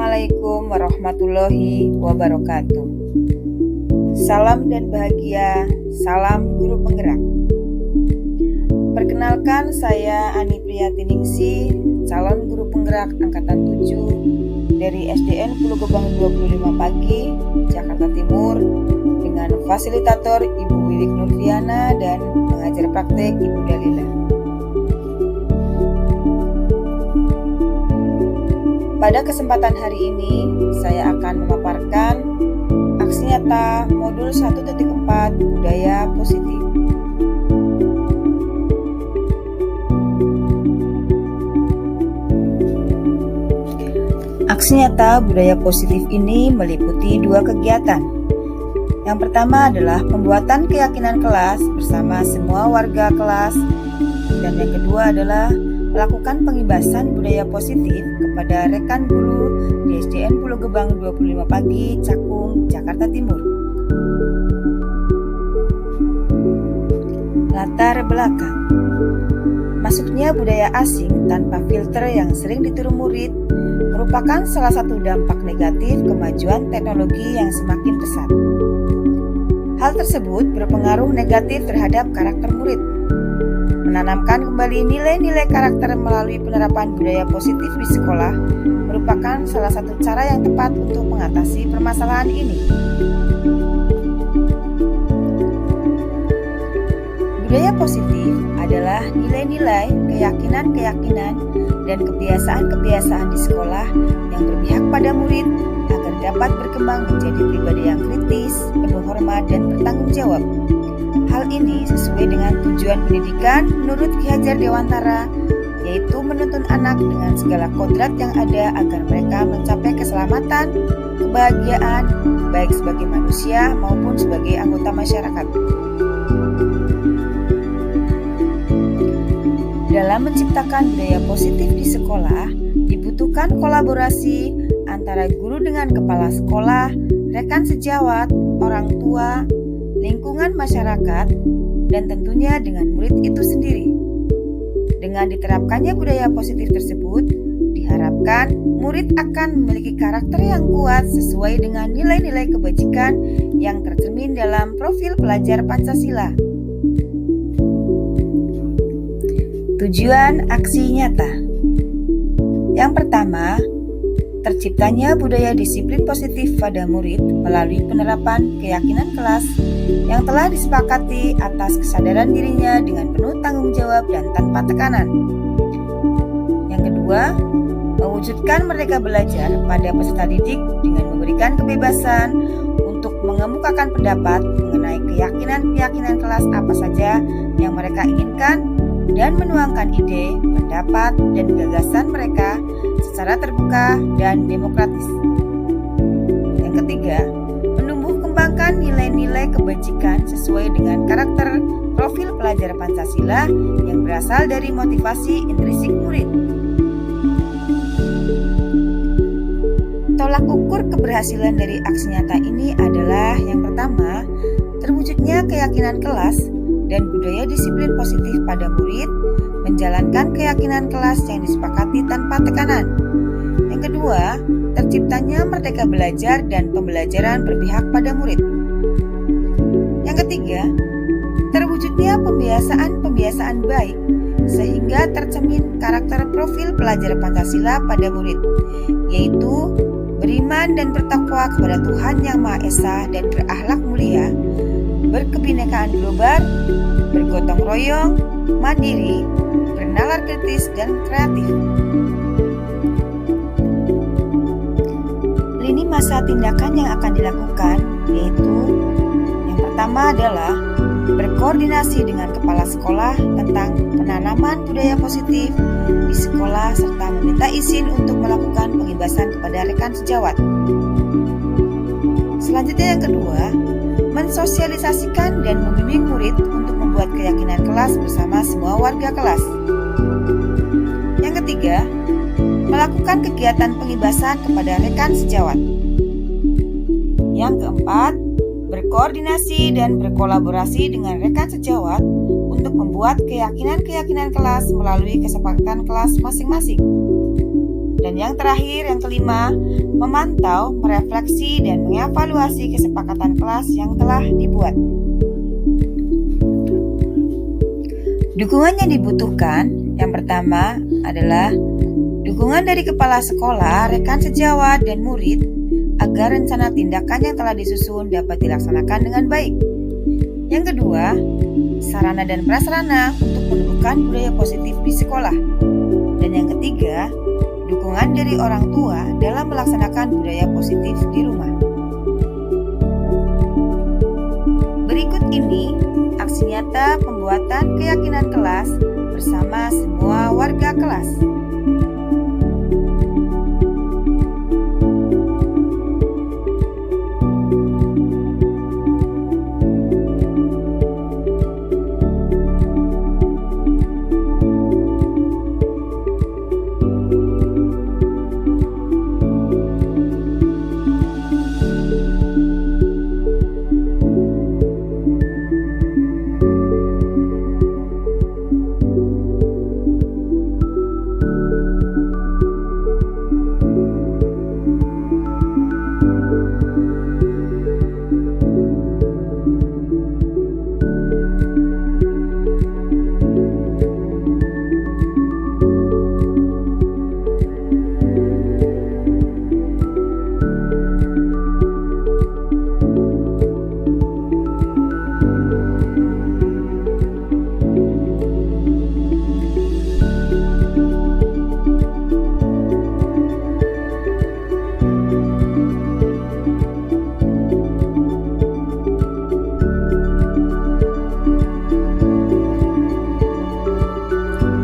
Assalamualaikum warahmatullahi wabarakatuh. Salam dan bahagia, salam guru penggerak. Perkenalkan, saya Ani Priyatiningsih, calon guru penggerak angkatan 7 dari SDN Pulau Gebang 25 Pagi, Jakarta Timur, dengan fasilitator Ibu Wiwik Nurfiana dan pengajar praktek Ibu Dalila. Pada kesempatan hari ini, saya akan memaparkan aksi nyata modul 1.4 Budaya Positif. Aksi nyata budaya positif ini meliputi dua kegiatan. Yang pertama adalah pembuatan keyakinan kelas bersama semua warga kelas, dan yang kedua adalah melakukan pengibasan budaya positif kepada rekan guru di SDN Pulau Gebang 25 Pagi, Cakung, Jakarta Timur. Latar belakang. Masuknya budaya asing tanpa filter yang sering ditiru murid merupakan salah satu dampak negatif kemajuan teknologi yang semakin pesat. Hal tersebut berpengaruh negatif terhadap karakter murid. Menanamkan kembali nilai-nilai karakter melalui penerapan budaya positif di sekolah merupakan salah satu cara yang tepat untuk mengatasi permasalahan ini. Budaya positif adalah nilai-nilai, keyakinan-keyakinan, dan kebiasaan-kebiasaan di sekolah yang berpihak pada murid agar dapat berkembang menjadi pribadi yang kritis, penuh hormat, dan bertanggung jawab. Hal ini sesuai dengan tujuan pendidikan menurut Ki Hajar Dewantara, yaitu menuntun anak dengan segala kodrat yang ada agar mereka mencapai keselamatan, kebahagiaan, baik sebagai manusia maupun sebagai anggota masyarakat. Dalam menciptakan budaya positif di sekolah, dibutuhkan kolaborasi antara guru dengan kepala sekolah, rekan sejawat, orang tua, lingkungan masyarakat, dan tentunya dengan murid itu sendiri. Dengan diterapkannya budaya positif tersebut, diharapkan murid akan memiliki karakter yang kuat sesuai dengan nilai-nilai kebajikan yang tercermin dalam profil pelajar Pancasila. Tujuan aksi nyata. Yang pertama, terciptanya budaya disiplin positif pada murid melalui penerapan keyakinan kelas yang telah disepakati atas kesadaran dirinya dengan penuh tanggung jawab dan tanpa tekanan. Yang kedua, mewujudkan merdeka belajar pada peserta didik dengan memberikan kebebasan untuk mengemukakan pendapat mengenai keyakinan-keyakinan kelas apa saja yang mereka inginkan dan menuangkan ide, pendapat, dan gagasan mereka secara terbuka dan demokratis. Yang ketiga, menumbuh kembangkan nilai-nilai kebajikan sesuai dengan karakter profil pelajar Pancasila yang berasal dari motivasi intrinsik murid. Tolak ukur keberhasilan dari aksi nyata ini adalah yang pertama, terwujudnya keyakinan kelas dan budaya disiplin positif pada murid, menjalankan keyakinan kelas yang disepakati tanpa tekanan. Yang kedua, terciptanya merdeka belajar dan pembelajaran berpihak pada murid. Yang ketiga, terwujudnya pembiasaan-pembiasaan baik sehingga tercermin karakter profil pelajar Pancasila pada murid, yaitu beriman dan bertakwa kepada Tuhan Yang Maha Esa dan berakhlak mulia, berkebinekaan global, bergotong royong, mandiri, bernalar kritis, dan kreatif. Lini masa tindakan yang akan dilakukan yaitu yang pertama adalah berkoordinasi dengan kepala sekolah tentang penanaman budaya positif di sekolah serta meminta izin untuk melakukan pengibasan kepada rekan sejawat. Selanjutnya yang kedua, mensosialisasikan dan membimbing murid untuk membuat keyakinan kelas bersama semua warga kelas. Yang ketiga, melakukan kegiatan pengibasan kepada rekan sejawat. Yang keempat, berkoordinasi dan berkolaborasi dengan rekan sejawat untuk membuat keyakinan-keyakinan kelas melalui kesepakatan kelas masing-masing. Dan yang terakhir, yang kelima, memantau, merefleksi, dan mengevaluasi kesepakatan kelas yang telah dibuat. Dukungan yang dibutuhkan, yang pertama adalah dukungan dari kepala sekolah, rekan sejawat, dan murid agar rencana tindakan yang telah disusun dapat dilaksanakan dengan baik. Yang kedua, sarana dan prasarana untuk menumbuhkan budaya positif di sekolah. Dan yang ketiga, dukungan dari orang tua dalam melaksanakan budaya positif di rumah. Berikut ini aksi nyata pembuatan keyakinan kelas bersama semua warga kelas.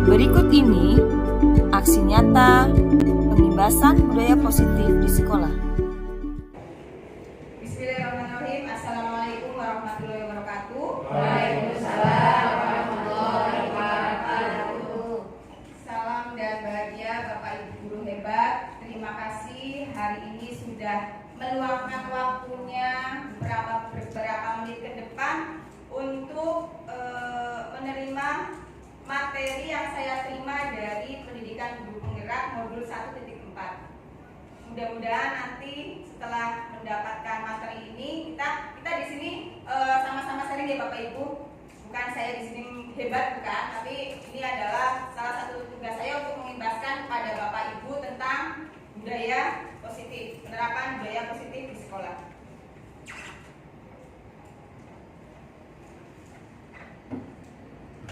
Berikut ini aksi nyata pengimbasan budaya positif di sekolah. Bismillahirrahmanirrahim. Assalamualaikum warahmatullahi wabarakatuh. Waalaikumsalam warahmatullahi wabarakatuh. Salam dan bahagia Bapak Ibu guru hebat. Terima kasih hari ini sudah meluangkan waktunya beberapa menit ke depan untuk menerima materi yang saya terima dari Pendidikan Guru Penggerak modul 1.4. Mudah-mudahan nanti setelah mendapatkan materi ini kita di sini sama-sama sharing ya Bapak Ibu. Bukan saya di sini hebat bukan, tapi ini adalah salah satu tugas saya untuk mengimbaskan kepada Bapak Ibu tentang budaya positif, penerapan budaya positif di sekolah.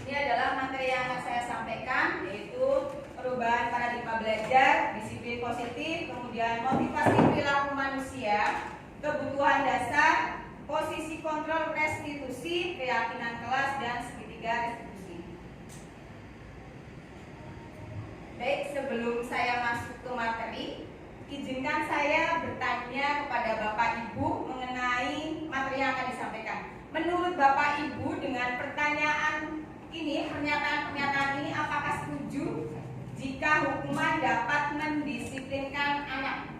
Ini adalah materi yang akan saya sampaikan, yaitu perubahan paradigma belajar, disiplin positif, kemudian motivasi perilaku manusia, kebutuhan dasar, posisi kontrol restitusi, keyakinan kelas, dan segitiga restitusi. Baik, sebelum saya masuk ke materi, izinkan saya bertanya kepada Bapak Ibu mengenai materi yang akan disampaikan. Menurut Bapak Ibu dengan pernyataan ini apakah setuju jika hukuman dapat mendisiplinkan anak?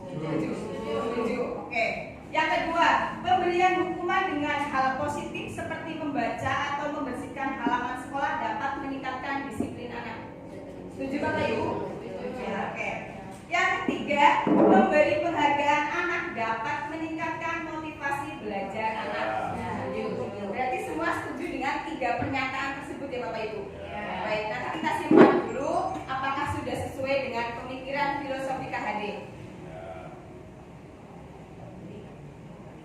Setuju. Oke. Yang kedua, pemberian hukuman dengan hal positif seperti membaca atau membersihkan halaman sekolah dapat meningkatkan disiplin anak. Setuju Bapak Ibu? Oke. Yang ketiga, memberi penghargaan anak dapat meningkatkan motivasi belajar anak. Berarti semua setuju dengan tiga pernyataan tersebut ya Bapak Ibu. Baik, nanti kita simpan dulu apakah sudah sesuai dengan pemikiran filosofi KHD.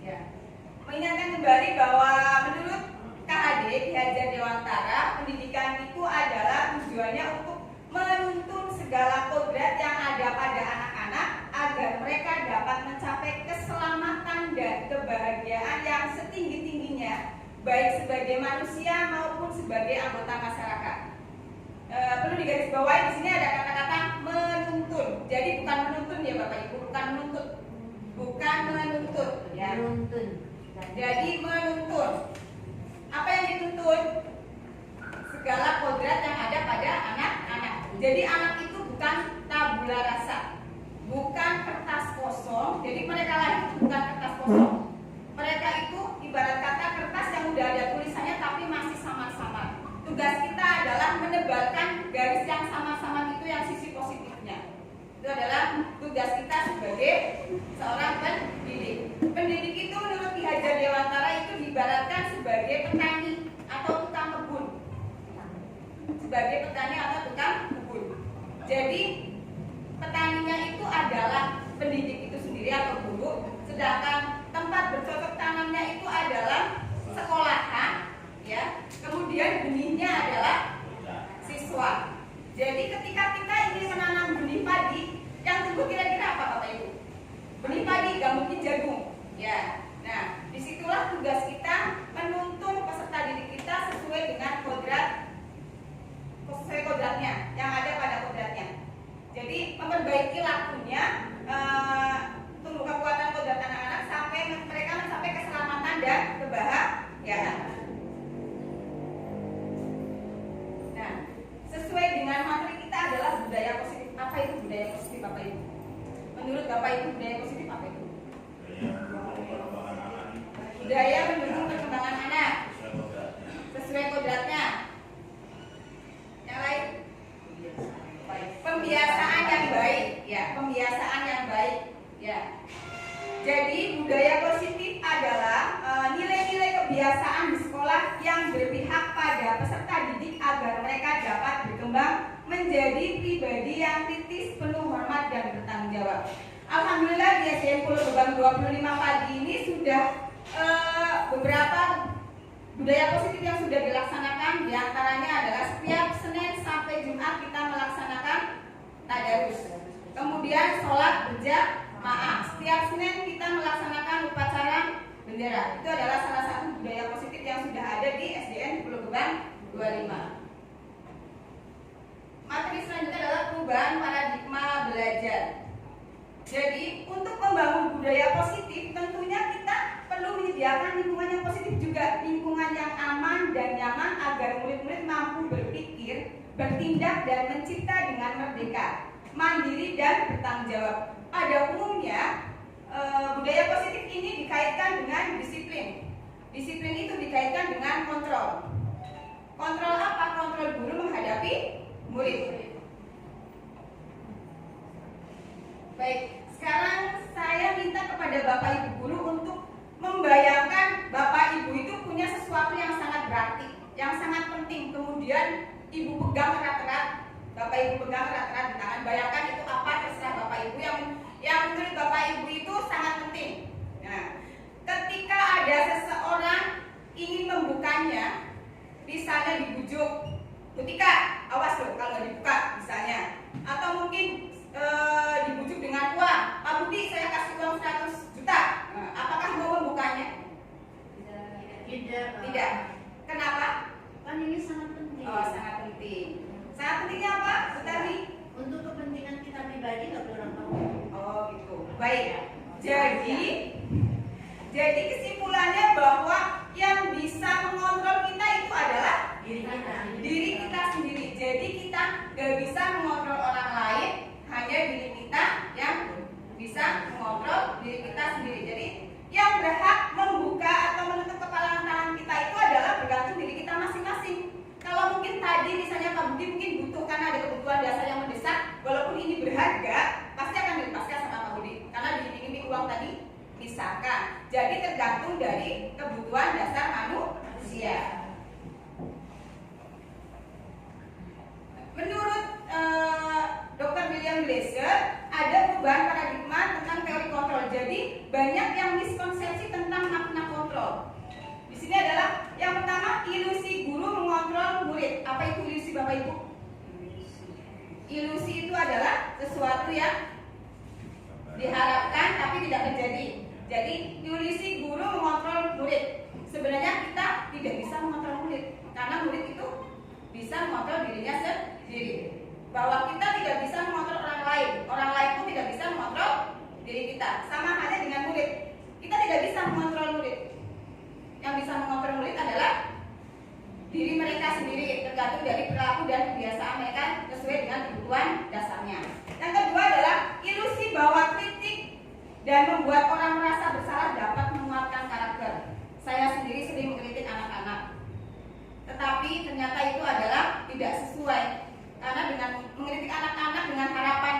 Ya. Mengingatkan kembali bahwa menurut KHD Ki Hajar Dewantara, pendidikan itu adalah tujuannya untuk menuntun segala kodrat yang ada pada anak-anak agar mereka dapat mencapai keselamatan dan kebahagiaan yang setinggi-tingginya, baik sebagai manusia maupun sebagai anggota masyarakat. Perlu digarisbawahi di sini ada kata-kata menuntun. Jadi bukan menuntun ya Bapak Ibu, bukan menuntut. Bukan menuntut ya. Menuntun. Jadi menuntun. Apa yang dituntun? Segala kodrat yang ada pada anak-anak. Jadi anak itu bukan tabula rasa, bukan kertas kosong. Jadi mereka lahir bukan kertas kosong. Mereka itu ibarat kata kertas yang udah ada tulisannya tapi masih samar-samar. Tugas kita adalah menebalkan garis yang samar-samar itu yang sisi positif Itu adalah tugas kita sebagai seorang pendidik. Pendidik itu menurut Ki Hajar Dewantara itu diibaratkan sebagai petani atau tukang kebun. Sebagai petani atau tukang kebun. Jadi petaninya itu adalah pendidik itu sendiri atau guru, sedangkan tempat bercocok tanamnya itu adalah sekolahan, ya. Kemudian benihnya adalah siswa. Jadi ketika kita ingin menanam benih padi, yang tumbuh kira-kira apa Bapak Ibu? Benih padi, gak mungkin jagung, ya. Nah, disitulah tugas kita menuntun peserta didik kita sesuai dengan kodratnya, yang ada pada kodratnya. Jadi memperbaiki lakunya, tumbuh kekuatan kodrat anak-anak sampai mereka mencapai keselamatan dan kebahagiaan. Nah, sesuai dengan materi kita adalah budaya positif. Apa itu budaya positif Bapak Ibu? Menurut Bapak Ibu budaya positif apa itu? Budaya mendukung perkembangan anak sesuai kodratnya. Yang lain? Pembiasaan yang baik, ya, pembiasaan yang baik, ya. Jadi budaya positif adalah nilai-nilai kebiasaan di sekolah yang berpihak pada peserta didik agar mereka dapat berkembang menjadi pribadi yang kritis, penuh hormat dan bertanggung jawab. Alhamdulillah di SDN Pulau Gebang 25 pagi ini sudah beberapa budaya positif yang sudah dilaksanakan. Di antaranya adalah setiap Senin sampai Jumat kita melaksanakan tadarus. Kemudian sholat berjamaah. Setiap Senin kita melaksanakan upacara bendera. Itu adalah salah satu budaya positif yang sudah ada di SDN Pulau Gebang 25. Materi selanjutnya adalah perubahan paradigma belajar. Jadi untuk membangun budaya positif tentunya kita perlu menyediakan lingkungan yang positif juga, lingkungan yang aman dan nyaman agar murid-murid mampu berpikir, bertindak dan mencipta dengan merdeka, mandiri dan bertanggung jawab. Pada umumnya budaya positif ini dikaitkan dengan disiplin. Disiplin itu dikaitkan dengan kontrol. Kontrol apa? Kontrol guru menghadapi murid. Baik, sekarang saya minta kepada Bapak Ibu guru untuk membayangkan Bapak Ibu itu punya sesuatu yang sangat berarti, yang sangat penting. Kemudian Ibu pegang erat-erat, Bapak Ibu pegang erat-erat di tangan. Bayangkan itu apa, terserah Bapak Ibu yang menurut Bapak Ibu itu sangat penting. Nah, ketika ada seseorang ingin membukanya, misalnya dibujuk, Butika, awas loh kalau nggak dibuka misalnya, atau mungkin dibujuk dengan uang, Pak Budi saya kasih uang 100 juta. Nah, apakah mau membukanya? Tidak. Kenapa? Kan ini sangat penting. Oh, sangat penting. Sangat pentingnya apa, Bu Tari? Untuk kepentingan kita pribadi nggak boleh orang tahu. Oh gitu. Baik. Jadi kesimpulannya bahwa yang bisa mengontrol kita itu adalah diri kita sendiri. Jadi kita gak bisa mengontrol orang lain, hanya diri kita yang bisa mengontrol diri kita sendiri. Jadi yang berhak membuka atau menutup kepala tangan kita itu adalah bergantung diri kita masing-masing. Kalau mungkin tadi misalnya Pak Budi mungkin butuh karena ada kebutuhan dasar yang mendesak, walaupun ini berharga, pasti akan dilepaskan sama Pak Budi karena diiming-iming uang tadi misalkan. Jadi tergantung dari kebutuhan dasar manusia. Menurut Dr. William Glasser ada perubahan paradigma tentang teori kontrol. Jadi banyak yang miskonsepsi tentang makna kontrol. Di sini adalah yang pertama, ilusi guru mengontrol murid. Apa itu ilusi Bapak Ibu? Ilusi itu adalah sesuatu yang diharapkan tapi tidak terjadi. Jadi ilusi guru mengontrol murid. Sebenarnya kita tidak bisa mengontrol murid karena murid itu bisa mengontrol dirinya sendiri. Bahwa kita tidak bisa mengontrol orang lain pun tidak bisa mengontrol diri kita. Sama halnya dengan murid, kita tidak bisa mengontrol murid. Yang bisa mengontrol murid adalah diri mereka sendiri, tergantung dari perilaku dan kebiasaan mereka sesuai dengan kebutuhan dasarnya. Yang kedua adalah ilusi bahwa kritik dan membuat orang merasa bersalah dapat menguatkan karakter. Saya sendiri sering mengkritik anak-anak, tetapi ternyata itu adalah tidak sesuai. Karena dengan mengkritik anak-anak dengan harapan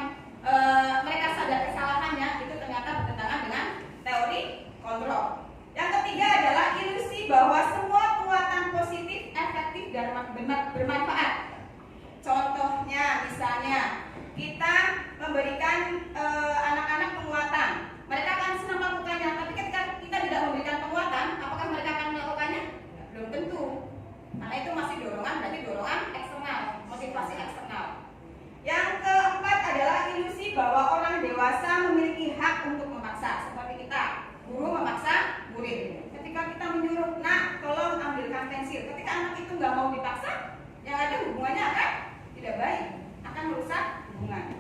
tidak baik, akan merusak hubungan.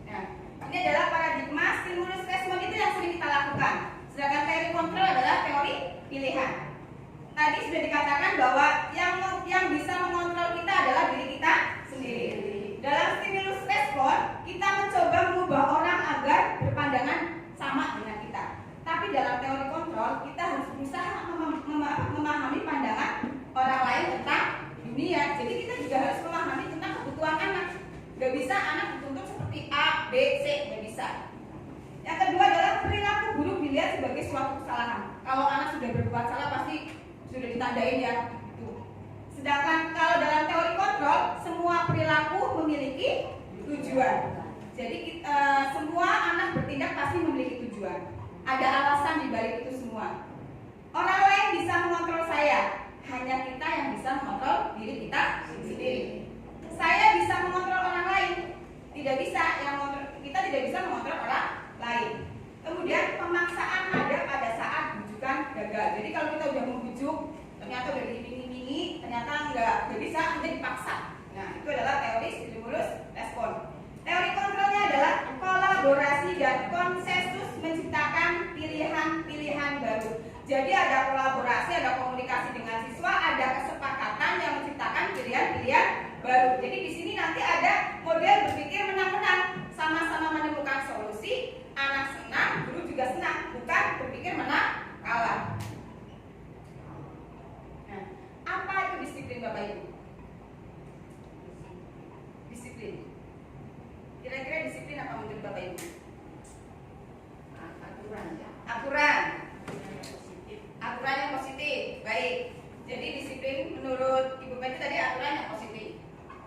Nah, ini adalah paradigma stimulus respon itu yang sering kita lakukan. Sedangkan teori kontrol adalah teori pilihan. Tadi sudah dikatakan bahwa yang bisa mengontrol kita adalah diri kita sendiri. Dalam stimulus respon, kita mencoba mengubah orang agar berpandangan sama dengan kita. Tapi dalam teori kontrol, kita harus berusaha memahami pandangan orang lain tentang dunia. Jadi kita juga harus memahami tentang kebutuhan anak. Gak bisa anak dituntut seperti A, B, C, gak bisa. Yang kedua adalah perilaku buruk dilihat sebagai suatu kesalahan. Kalau anak sudah berbuat salah pasti sudah ditandain ya. Gitu. Sedangkan kalau dalam teori kontrol, semua perilaku memiliki tujuan. Jadi semua anak bertindak pasti memiliki tujuan. Ada alasan di balik itu semua. Orang lain bisa mengontrol saya, hanya kita yang bisa mengontrol diri kita sendiri. Saya bisa mengontrol orang lain, tidak bisa. Kita tidak bisa mengontrol orang lain. Kemudian pemaksaan ada pada saat bujukan gagal. Jadi kalau kita udah membujuk, ternyata udah diiming-imingi, ternyata nggak bisa, kita dipaksa. Nah, itu adalah teori stimulus respon. Teori kontrolnya adalah kolaborasi dan konsensus menciptakan pilihan-pilihan baru. Jadi ada kolaborasi, ada komunikasi dengan siswa, ada kesepakatan yang menciptakan pilihan-pilihan baru. Jadi di sini nanti ada model berpikir menang-menang, sama-sama menemukan solusi, anak senang, guru juga senang, bukan berpikir menang kalah. Nah, apa itu disiplin Bapak Ibu? Disiplin. Kira-kira disiplin apa menurut Bapak Ibu? Aturan ya. Aturan. Aturan yang positif. Baik. Jadi disiplin menurut Ibu Peti tadi aturan yang positif.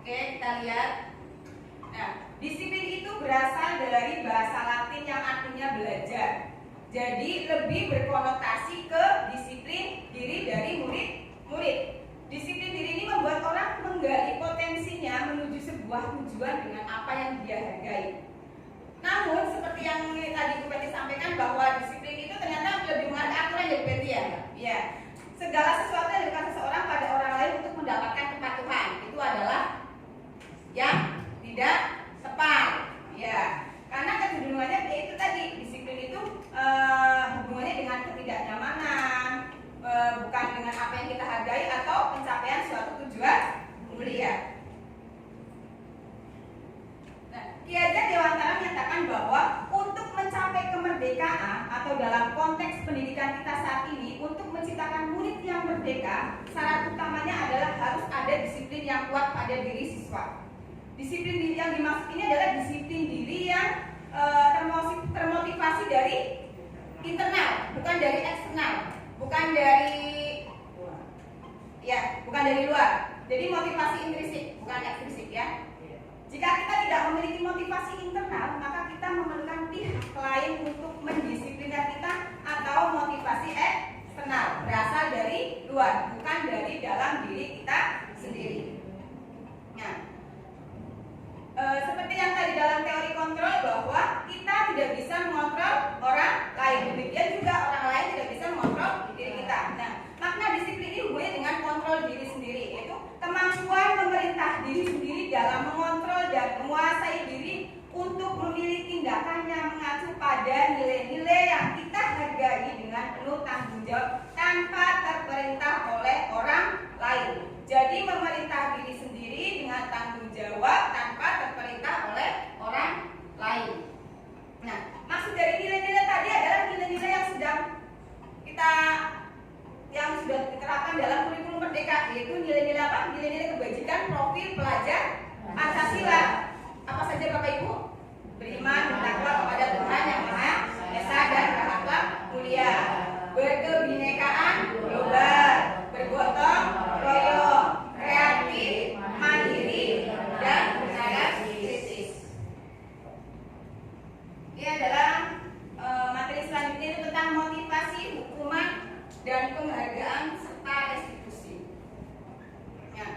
Oke, kita lihat. Nah, disiplin itu berasal dari bahasa Latin yang artinya belajar. Jadi lebih berkonotasi ke disiplin diri dari murid-murid. Disiplin diri ini membuat orang menggali potensinya menuju sebuah tujuan dengan apa yang dia hargai. Namun seperti yang tadi Bu Peti sampaikan bahwa disiplin itu ternyata lebih mengarah aturan ya Bu Peti ya. Ya. Segala sesuatu yang dilakukan seseorang pada orang lain untuk mendapatkan kepatuhan itu adalah yang tidak tepat. Ya. Karena kecenderungannya itu tadi disiplin itu hubungannya dengan ketidaknyamanan, bukan dengan apa yang kita hargai atau pencapaian suatu tujuan mulia. Nah, Ki Hajar Dewantara menyatakan bahwa untuk mencapai kemerdekaan atau dalam konteks pendidikan kita saat ini, untuk menciptakan murid yang merdeka, syarat utamanya adalah harus ada disiplin yang kuat pada diri siswa. Disiplin diri yang dimaksud ini adalah disiplin diri yang termotivasi dari internal, bukan dari eksternal, bukan dari luar. Jadi motivasi intrinsik, bukan ekstrinsik ya. Jika kita tidak memiliki motivasi internal, maka kita memerlukan pihak lain untuk mendisiplinkan kita atau motivasi eksternal, berasal dari luar, bukan dari dalam diri kita sendiri. Nah, seperti yang tadi dalam teori kontrol bahwa kita tidak bisa mengontrol orang lain, demikian juga orang lain tidak bisa mengontrol diri kita. Nah, makna disiplin ini hubungannya dengan kontrol diri sendiri, yaitu kemampuan memerintah diri sendiri dalam mengontrol dan menguasai diri untuk memilih tindakan yang mengacu pada nilai-nilai yang kita hargai dengan penuh tanggung jawab tanpa terperintah oleh orang lain. Jadi memerintah diri sendiri dengan tanggung jawab tanpa terperintah oleh orang lain. Nah, maksud dari nilai-nilai tadi adalah nilai-nilai yang sudah diterapkan dalam kurikulum Merdeka, yaitu nilai-nilai apa? Nilai-nilai kebajikan profil pelajar Pancasila. Apa saja Bapak Ibu? Beriman, bertakwa kepada Tuhan Yang Maha Esa dan berakhlak mulia, berkebinekaan global, bergotong royong, kreatif, mandiri, dan percaya kritis. Ini adalah materi selanjutnya itu tentang motivasi, hukuman, dan penghargaan serta restitusi. Ya.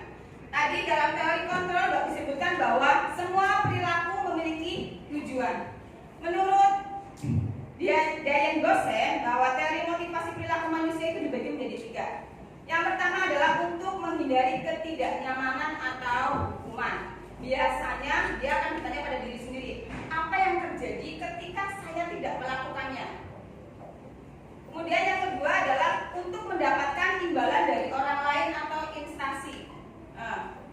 Tadi dalam teori kontrol disebutkan bahwa semua perilaku memiliki tujuan. Menurut Dian Gosen bahwa teori motivasi perilaku manusia itu dibagi menjadi 3. Yang pertama adalah untuk menghindari ketidaknyamanan atau hukuman. Biasanya dia akan bertanya pada diri sendiri, apa yang terjadi ketika saya tidak melakukannya? Kemudian yang kedua adalah untuk mendapatkan imbalan dari orang lain atau instansi.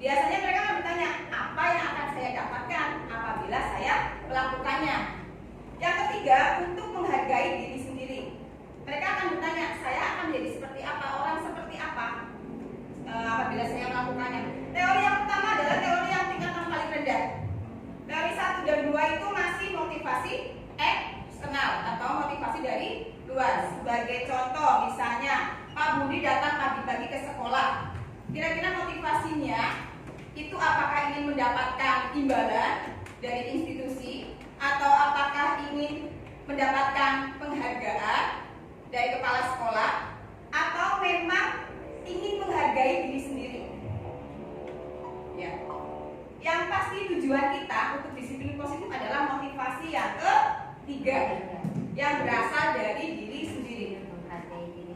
Biasanya mereka akan bertanya, apa yang akan saya dapatkan apabila saya melakukannya? Yang ketiga, untuk menghargai diri sendiri. Mereka akan bertanya, saya akan menjadi seperti apa, orang seperti apa apabila saya melakukannya. Teori yang pertama adalah teori yang tingkatan paling rendah. Teori 1 dan 2 itu masih motivasi eksternal atau motivasi dari luar. Sebagai contoh, misalnya Pak Budi datang pagi-pagi ke sekolah. Kira-kira motivasinya itu apakah ingin mendapatkan imbalan dari institusi atau apakah ingin mendapatkan penghargaan dari kepala sekolah atau memang ingin menghargai diri sendiri? Ya. Yang pasti tujuan kita untuk disiplin positif adalah motivasi yang ketiga yang berasal dari diri sendiri.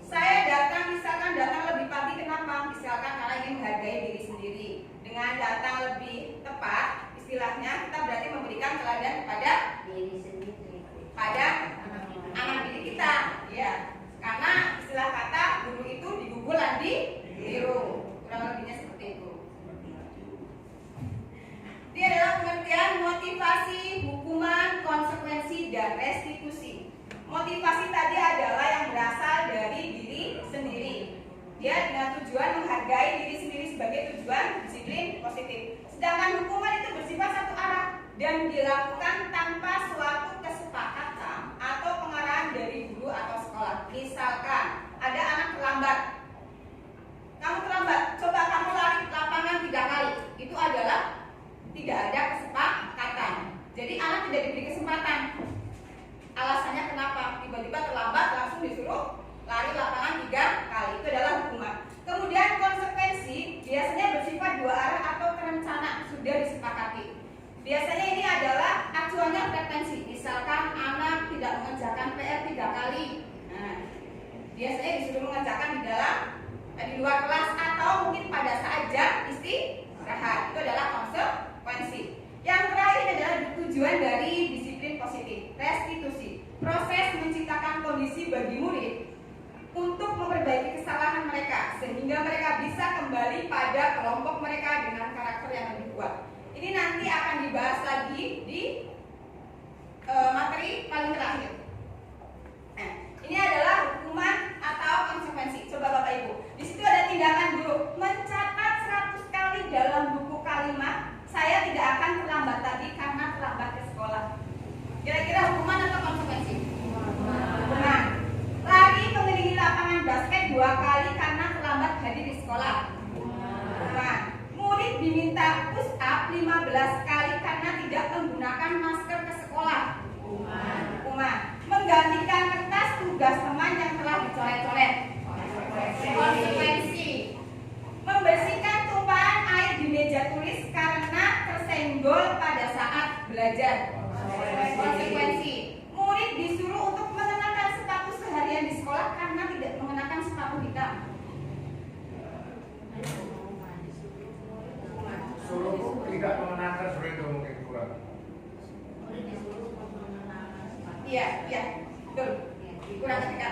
Saya misalkan datang lebih pagi, kenapa? Misalkan karena ingin menghargai diri sendiri. Dengan datang lebih tepat, istilahnya kita berarti memberikan teladan kepada Diri sendiri. pada anak didik kita, ya. Karena istilah kata guru itu digugul dan ditiru, kurang lebihnya seperti itu. Ini adalah pengertian motivasi, hukuman, konsekuensi, dan restitusi. Motivasi tadi adalah yang berasal dari diri sendiri. Dia dengan tujuan menghargai diri sendiri sebagai tujuan disiplin positif. Sedangkan hukuman itu bersifat satu arah dan dilakukan tanpa suatu kesepakatan atau pengarahan dari guru atau sekolah. Misalkan ada anak terlambat, kamu terlambat, coba kamu lari lapangan 3 kali. Itu adalah tidak ada kesepakatan. Jadi anak tidak diberi kesempatan. Alasannya kenapa? Tiba-tiba terlambat langsung disuruh lari lapangan 3 kali. Itu adalah hukuman. Kemudian konsekuensi biasanya bersifat 2 arah atau terencana, sudah disepakati. Biasanya ini adalah acuannya frekuensi. Misalkan anak tidak mengerjakan PR 3 kali. Nah, biasanya disuruh mengerjakan di luar kelas atau mungkin pada saat jam istirahat. Itu adalah konsekuensi. Yang terakhir adalah tujuan dari disiplin positif, restitusi. Proses menciptakan kondisi bagi murid untuk memperbaiki kesalahan mereka sehingga mereka bisa kembali pada kelompok mereka dengan karakter yang lebih kuat. Ini nanti akan dibahas lagi di materi paling terakhir. Nah, ini adalah hukuman atau konsekuensi. Coba Bapak Ibu, di situ ada tindakan guru mencatat 100 kali dalam buku kalimat saya tidak akan terlambat tadi karena terlambat ke sekolah. Kira-kira hukuman atau konsekuensi? Hukuman. Lari mengelilingi lapangan basket 2 kali karena terlambat hadir di sekolah. Hukuman. Murid diminta push up 15 kali karena tidak menggunakan masker ke sekolah. Hukuman. Menggantikan kertas tugas teman yang telah dicoret-coret. Konsekuensi. Membersihkan tumpahan air di meja tulis karena tersenggol pada saat belajar. Konsekuensi. Murid disuruh untuk mengenakan sepatu seharian di sekolah karena tidak mengenakan sepatu hitam. Suruh tidak mengenakan surat itu mungkin kurang. Iya, betul. Kurang ketika.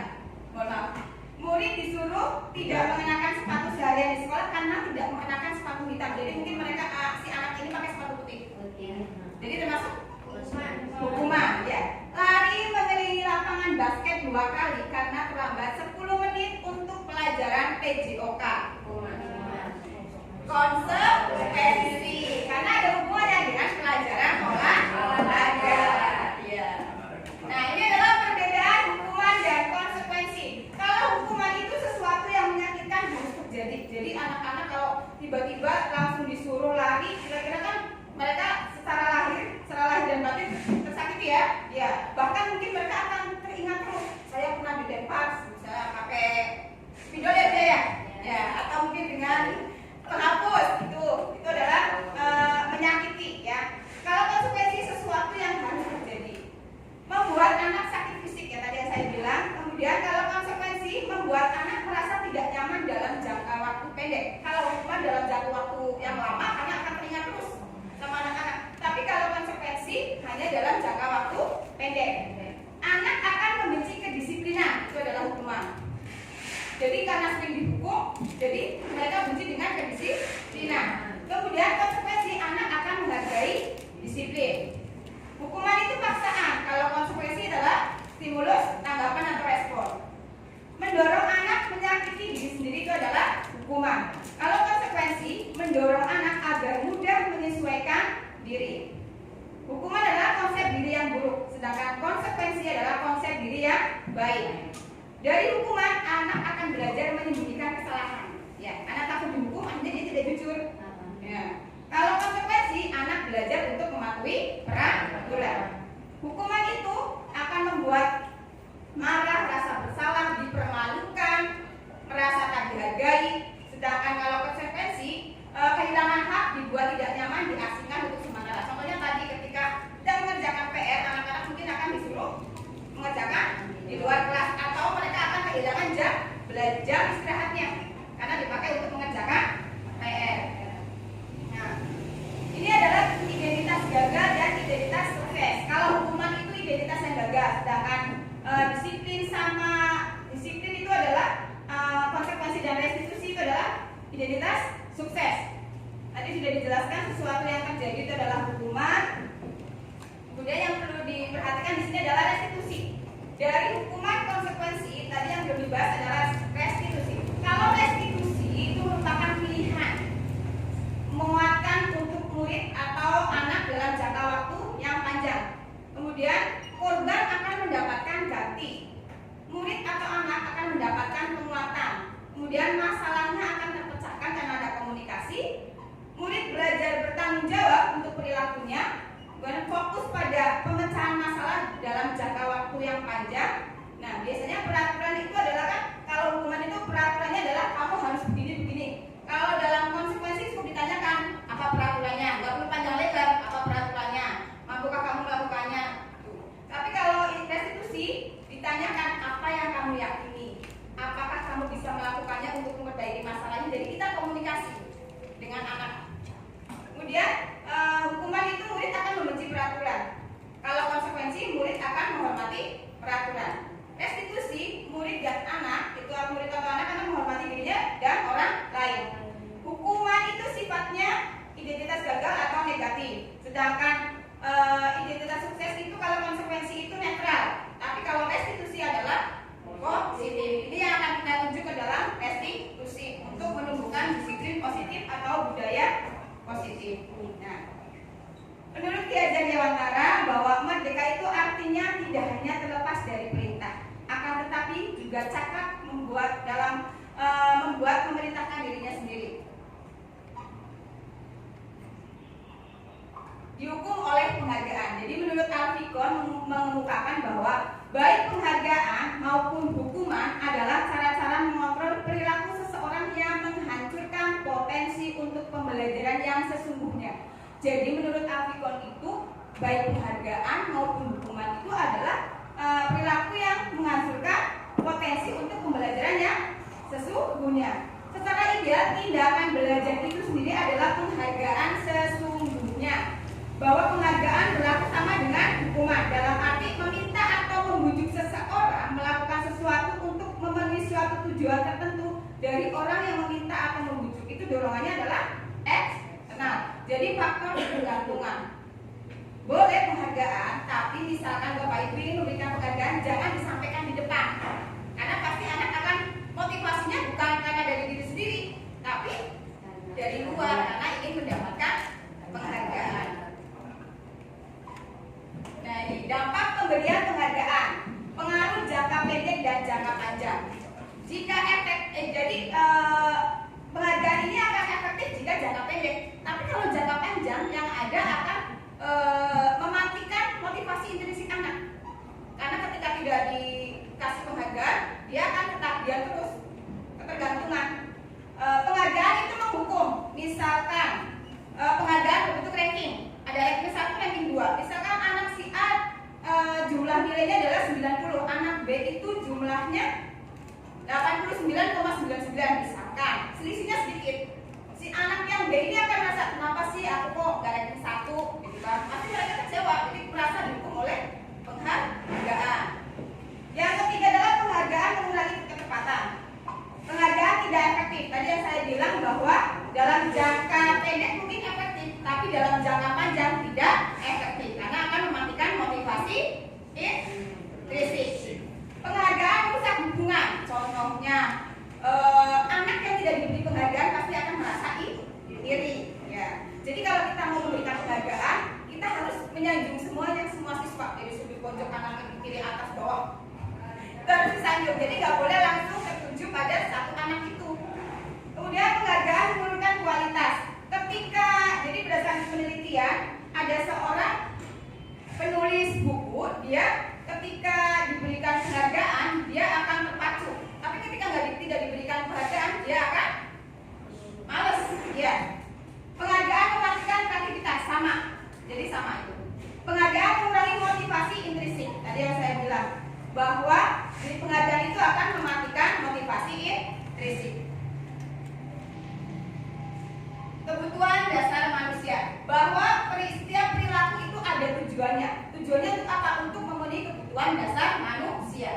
Mohon maaf. Murid disuruh tidak mengenakan sepatu seharian di sekolah karena tidak mengenakan sepatu hitam. Jadi mungkin mereka si anak ini pakai sepatu putih. Jadi termasuk hukuman, ya. Lari mengelilingi lapangan basket 2 kali karena terlambat 10 menit untuk pelajaran PJOK. Konsekuensi, karena ada hubungannya dengan pelajaran olahraga. Ya. Nah, ini adalah perbedaan hukuman dan konsekuensi. Kalau hukuman itu sesuatu yang menyakitkan harus terjadi. Jadi anak-anak kalau tiba-tiba langsung disuruh lari, kira-kira kan mereka secara lahir dan batin tersakiti ya. Ya, bahkan mungkin mereka akan teringat terus. Saya pernah dilempar, misalnya pakai spidol ya. Ya, atau mungkin dengan penghapus itu adalah menyakiti ya. Kalau konsekuensi sesuatu yang harus terjadi, membuat anak sakit fisik ya tadi yang saya bilang. Kemudian kalau konsekuensi membuat anak merasa tidak nyaman dalam jangka hanya dalam jangka waktu pendek. Anak akan membenci kedisiplinan, itu adalah hukuman. Jadi karena sering dihukum, jadi mereka benci dengan kedisiplinan. Kemudian konsekuensi, anak akan menghargai disiplin. Hukuman itu paksaan, kalau konsekuensi adalah stimulus, tanggapan atau respon. Mendorong anak menyakiti diri sendiri itu adalah hukuman. Kalau konsekuensi, mendorong anak agar mudah menyesuaikan diri. Hukuman adalah konsep diri yang buruk, sedangkan konsekuensi adalah konsep diri yang baik. Dari hukuman, anak akan belajar menyembunyikan kesalahan. Ya, anak takut dihukum, akhirnya dia tidak jujur. Ya. Kalau konsekuensi, anak belajar untuk mematuhi peraturan. Hukuman itu akan membuat marah, rasa bersalah, dipermalukan, merasa tak dihargai. Sedangkan kalau konsekuensi, kehilangan hak, dibuat tidak nyaman, diasingkan untuk sementara. Contohnya tadi ketika kita mengerjakan PR, anak-anak mungkin akan disuruh mengerjakan di luar kelas, atau mereka akan kehilangan jam istirahatnya karena dipakai untuk mengerjakan PR. Nah, ini adalah identitas gagal dan identitas sukses. Kalau hukuman itu identitas yang gagal, sedangkan disiplin itu adalah konsekuensi dan restitusi itu adalah identitas sukses. Tadi sudah dijelaskan sesuatu yang terjadi itu adalah hukuman. Kemudian yang perlu diperhatikan di sini adalah restitusi. Dari hukuman konsekuensi tadi yang belum dibahas adalah restitusi. Kalau restitusi itu merupakan pilihan menguatkan untuk murid atau anak dalam jangka waktu yang panjang. Kemudian korban akan mendapatkan ganti. Murid atau anak akan mendapatkan penguatan. Kemudian masalahnya akan terpecahkan karena ada komunikasi. Murid belajar bertanggung jawab untuk perilakunya. Kemudian fokus pada pemecahan masalah dalam jangka waktu yang panjang. Nah, biasanya peraturan itu adalah kan, kalau hukuman itu peraturannya adalah kamu harus begini. Kalau dalam konsekuensi cukup ditanyakan apa peraturannya, nggak perlu panjang lebar apa peraturannya, mampukah kamu melakukannya. Tapi kalau restitusi ditanyakan apa yang kamu yakini, apakah kamu bisa melakukannya untuk memperbaiki masalahnya. Jadi kita komunikasi dengan anak. Kemudian hukuman itu murid akan membenci peraturan. Kalau konsekuensi, murid akan menghormati peraturan. Restitusi, murid dan anak, itu murid atau anak akan menghormati dirinya dan orang lain. Hukuman itu sifatnya identitas gagal atau negatif. Sedangkan identitas sukses itu kalau konsekuensi itu netral. Tapi kalau restitusi adalah positif. Ini yang akan kita tunjuk ke dalam restitusi untuk menumbuhkan disiplin positif atau budaya positif. Nah, menurut Ki Hajar Dewantara bahwa merdeka itu artinya tidak hanya terlepas dari perintah, akan tetapi juga cakap membuat memerintahkan dirinya sendiri. Dihukum oleh penghargaan. Jadi menurut Alfikon mengemukakan bahwa baik penghargaan maupun hukuman adalah cara-cara mengontrol perilaku seseorang yang menghancurkan potensi untuk pembelajaran yang sesungguhnya. Jadi menurut Alfikon itu baik penghargaan maupun hukuman itu adalah perilaku yang menghancurkan potensi untuk pembelajaran yang sesungguhnya. Secara ideal, tindakan belajar itu sendiri adalah penghargaan sesungguhnya. Bahwa penghargaan berlaku sama dengan hukuman, dalam arti meminta atau membujuk seseorang melakukan sesuatu untuk memenuhi suatu tujuan tertentu dari orang yang meminta atau membujuk. Itu dorongannya adalah eksternal. Jadi faktor ketergantungan. Boleh penghargaan, tapi misalkan Bapak Ibu ingin memberikan penghargaan, jangan disampaikan di depan. Karena pasti anak akan motivasinya bukan karena dari diri sendiri, tapi dari luar karena ingin mendapatkan penghargaan. Nah, ini dampak pemberian penghargaan, pengaruh jangka pendek dan jangka panjang. Jika penghargaan ini akan efektif jika jangka pendek, tapi kalau jangka panjang yang ada akan mematikan motivasi intrinsik anak. Karena ketika tidak dikasih penghargaan, dia akan ketagihan terus, ketergantungan. Penghargaan itu menghukum. Misalkan penghargaan berbentuk ranking. Ada ranking 1, ranking 2. Misalkan anak si A jumlah nilainya adalah 90, anak B itu jumlahnya 89,99 misalkan. Selisihnya sedikit. Si si anak yang B ini akan merasa kenapa sih aku kok gak ranking 1 gitu kan. Pasti mereka kecewa, jadi merasa didukung oleh penghargaan. Yang ketiga adalah penghargaan mengurangi kecepatan. Penghargaan tidak efektif. Tadi yang saya bilang bahwa dalam jangka pendek mungkin efektif, tapi dalam jangka panjang tidak efektif karena akan mematikan motivasi intrinsik. Penghargaan merusak hubungan. Contohnya anak yang tidak diberi penghargaan pasti akan merasa iri. Ya. Jadi kalau kita mau memberikan penghargaan, kita harus menyanjung semuanya, semua siswa dari sudut pojok kanan ke kiri atas bawah. Itu harus disanjung. Jadi nggak boleh langsung tertuju pada satu anak itu. Kemudian penghargaan menurunkan kualitas. Ketika jadi berdasarkan penelitian ada seorang penulis buku, dia ketika diberikan penghargaan dia akan terpacu. Tapi ketika tidak diberikan penghargaan dia akan males. Ya. Penghargaan mematikan kreativitas sama. Jadi sama itu. Penghargaan mengurangi motivasi intrinsik. Tadi yang saya bilang bahwa jadi penghargaan itu akan mematikan motivasi intrinsik. Kebutuhan dasar manusia, bahwa setiap perilaku itu ada tujuannya. Tujuannya untuk apa? Untuk memenuhi kebutuhan dasar manusia.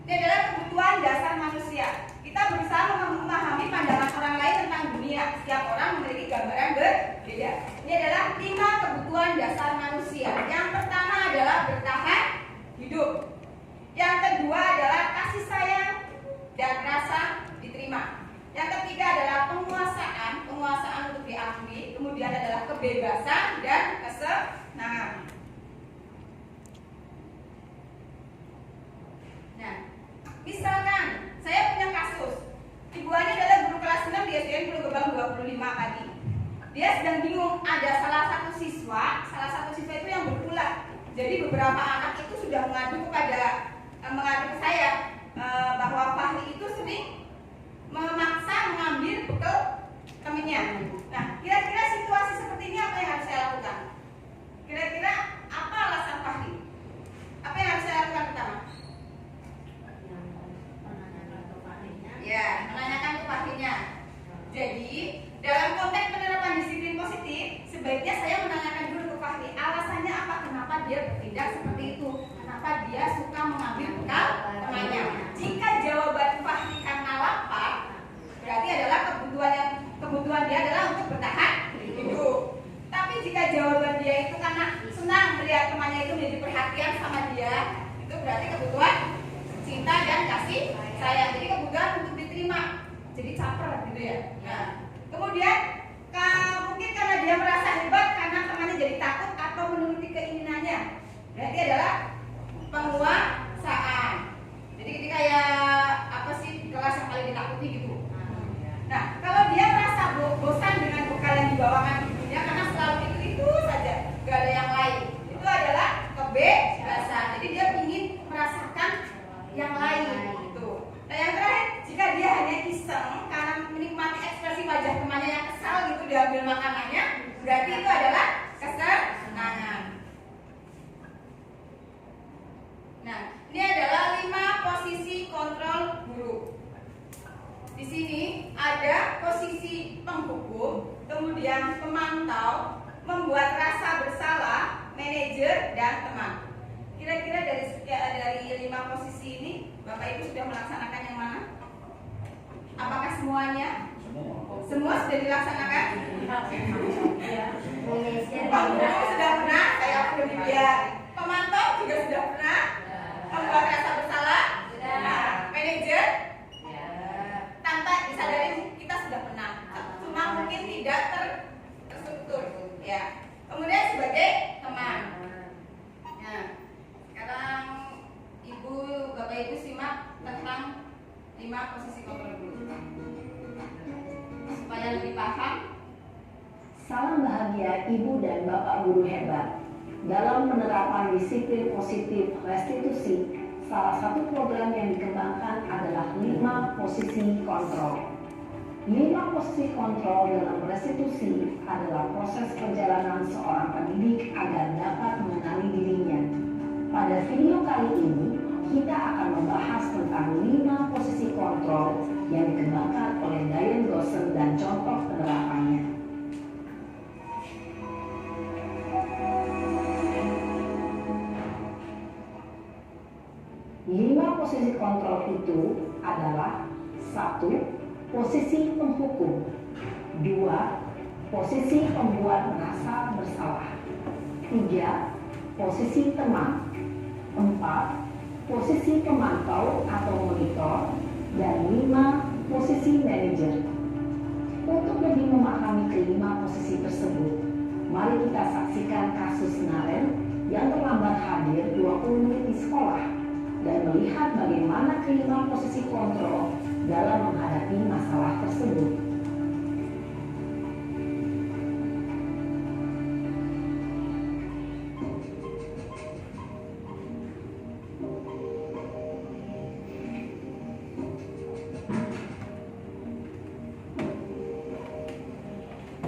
Ini adalah kebutuhan dasar manusia. Kita berusaha memahami pandangan orang lain tentang dunia. Setiap orang memiliki gambaran berbeda. Ini adalah 5 kebutuhan dasar manusia. Yang pertama adalah bertahan hidup. Yang kedua adalah kasih sayang dan rasa diterima. Yang ketiga adalah penguasaan untuk diakui. Kemudian adalah kebebasan dan kesenangan. Nah, misalkan saya punya kasus, ibu Ani adalah guru kelas 6 di SDN Pulau Gebang 25 tadi. Dia sedang bingung, ada salah satu siswa itu yang berulah. Jadi beberapa anak itu sudah mengadu ke saya bahwa Fahri itu sering memaksa mengambil bekal temannya. Nah, kira-kira situasi seperti ini apa yang harus saya lakukan? Kira-kira apa alasan Fahri? Apa yang harus saya lakukan pertama? Ya, menanyakan ke Fahrinya. Jadi, dalam konteks penerapan disiplin positif, sebaiknya saya menanyakan dulu ke Fahri, alasannya apa, kenapa dia bertindak seperti itu, kenapa dia suka mengambil bekal temannya. Jika jawaban Fahri karena lapar, berarti adalah kebutuhan dia adalah untuk bertahan hidup. Tapi jika jawaban dia itu karena senang melihat temannya itu menjadi perhatian sama dia, itu berarti kebutuhan cinta dan kasih sayang. Jadi kebutuhan untuk diterima, jadi caper gitu ya. Nah, kemudian mungkin karena dia merasa hebat karena temannya jadi takut atau menuruti keinginannya, berarti adalah penguasaan. Jadi kayak apa sih kelas yang paling ditakuti gitu. Nah, kalau dia merasa bosan dengan bekal yang dibawakan ibunya karena selalu itu saja, gak ada yang lain, itu adalah kebebasan. Jadi dia ingin merasakan yang lain gitu. Nah, yang terakhir, jika dia hanya iseng karena menikmati ekspresi wajah temannya yang kesal gitu diambil makanannya, berarti itu adalah kesenangan. Nah, ini adalah 5 posisi kontrol guru. Di sini ada posisi penghukum, kemudian pemantau, membuat rasa bersalah, manajer, dan teman. Kira-kira dari 5 posisi ini, Bapak Ibu sudah melaksanakan yang mana? Apakah semuanya? Semua sudah dilaksanakan? Penghukum sudah pernah, saya perlu dibiar. Pemantau juga sudah pernah. Membuat rasa bersalah. Nah, manajer. Tanpa disadari kita sudah pernah, cuma mungkin tidak terstruktur, ya. Kemudian sebagai teman. Nah, sekarang Bapak Ibu simak tentang 5 posisi kontrol guru supaya lebih paham. Salam bahagia Ibu dan Bapak guru hebat. Dalam penerapan disiplin positif restitusi, salah satu program yang dikembangkan adalah 5 posisi kontrol. 5 posisi kontrol dalam restitusi adalah proses perjalanan seorang pendidik agar dapat mengenali dirinya. Pada video kali ini, kita akan membahas tentang 5 posisi kontrol yang dikembangkan oleh Diane Gosson dan contoh penerapannya. Lima posisi kontrol itu adalah: 1. Posisi penghukum. 2. Posisi pembuat merasa bersalah. 3. Posisi teman. 4. Posisi pemantau atau monitor. Dan 5. Posisi manajer. Untuk lebih memahami kelima posisi tersebut, mari kita saksikan kasus Naren yang terlambat hadir 20 menit di sekolah dan melihat bagaimana kelima posisi kontrol dalam menghadapi masalah tersebut.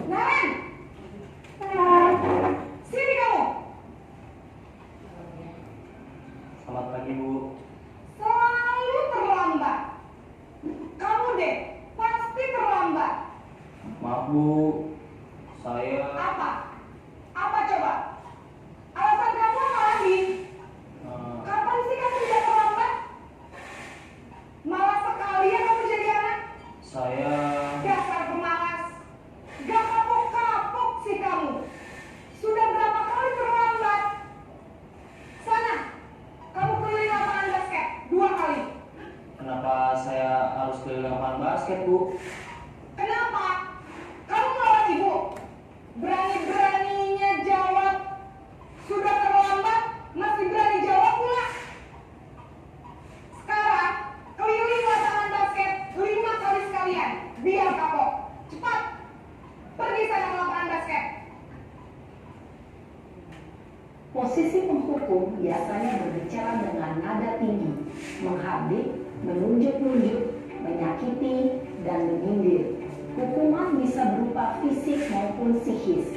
Naren! Sini kamu! Selamat pagi, Bu. Selalu terlambat. Kamu deh, pasti terlambat. Maaf, Bu. Saya Apa? Apa coba? Alasan kamu apa lagi? eh, Kapan sih kamu tidak terlambat? Malas sekali ya kamu jadi anak. saya Dasar pemalas. Gak kapok-kapok sih kamu. Sudah berapa kali terlambat? Sana, kamu keliling lapangan basket 2 kali. kenapa saya harus keliling lapangan basket, Bu? Kenapa? Kamu melawan ibu. Berani-beraninya jawab. Sudah terlambat, masih berani jawab pula. Sekarang, keliling lapangan basket 5 kali sekalian. Biar kapok. Cepat. Pergi sana ke lapangan basket. Posisi penghukum biasanya berbicara dengan nada tinggi, menghardik, menunjuk-nunjuk, menyakiti, dan menyindir. Hukuman bisa berupa fisik maupun psikis.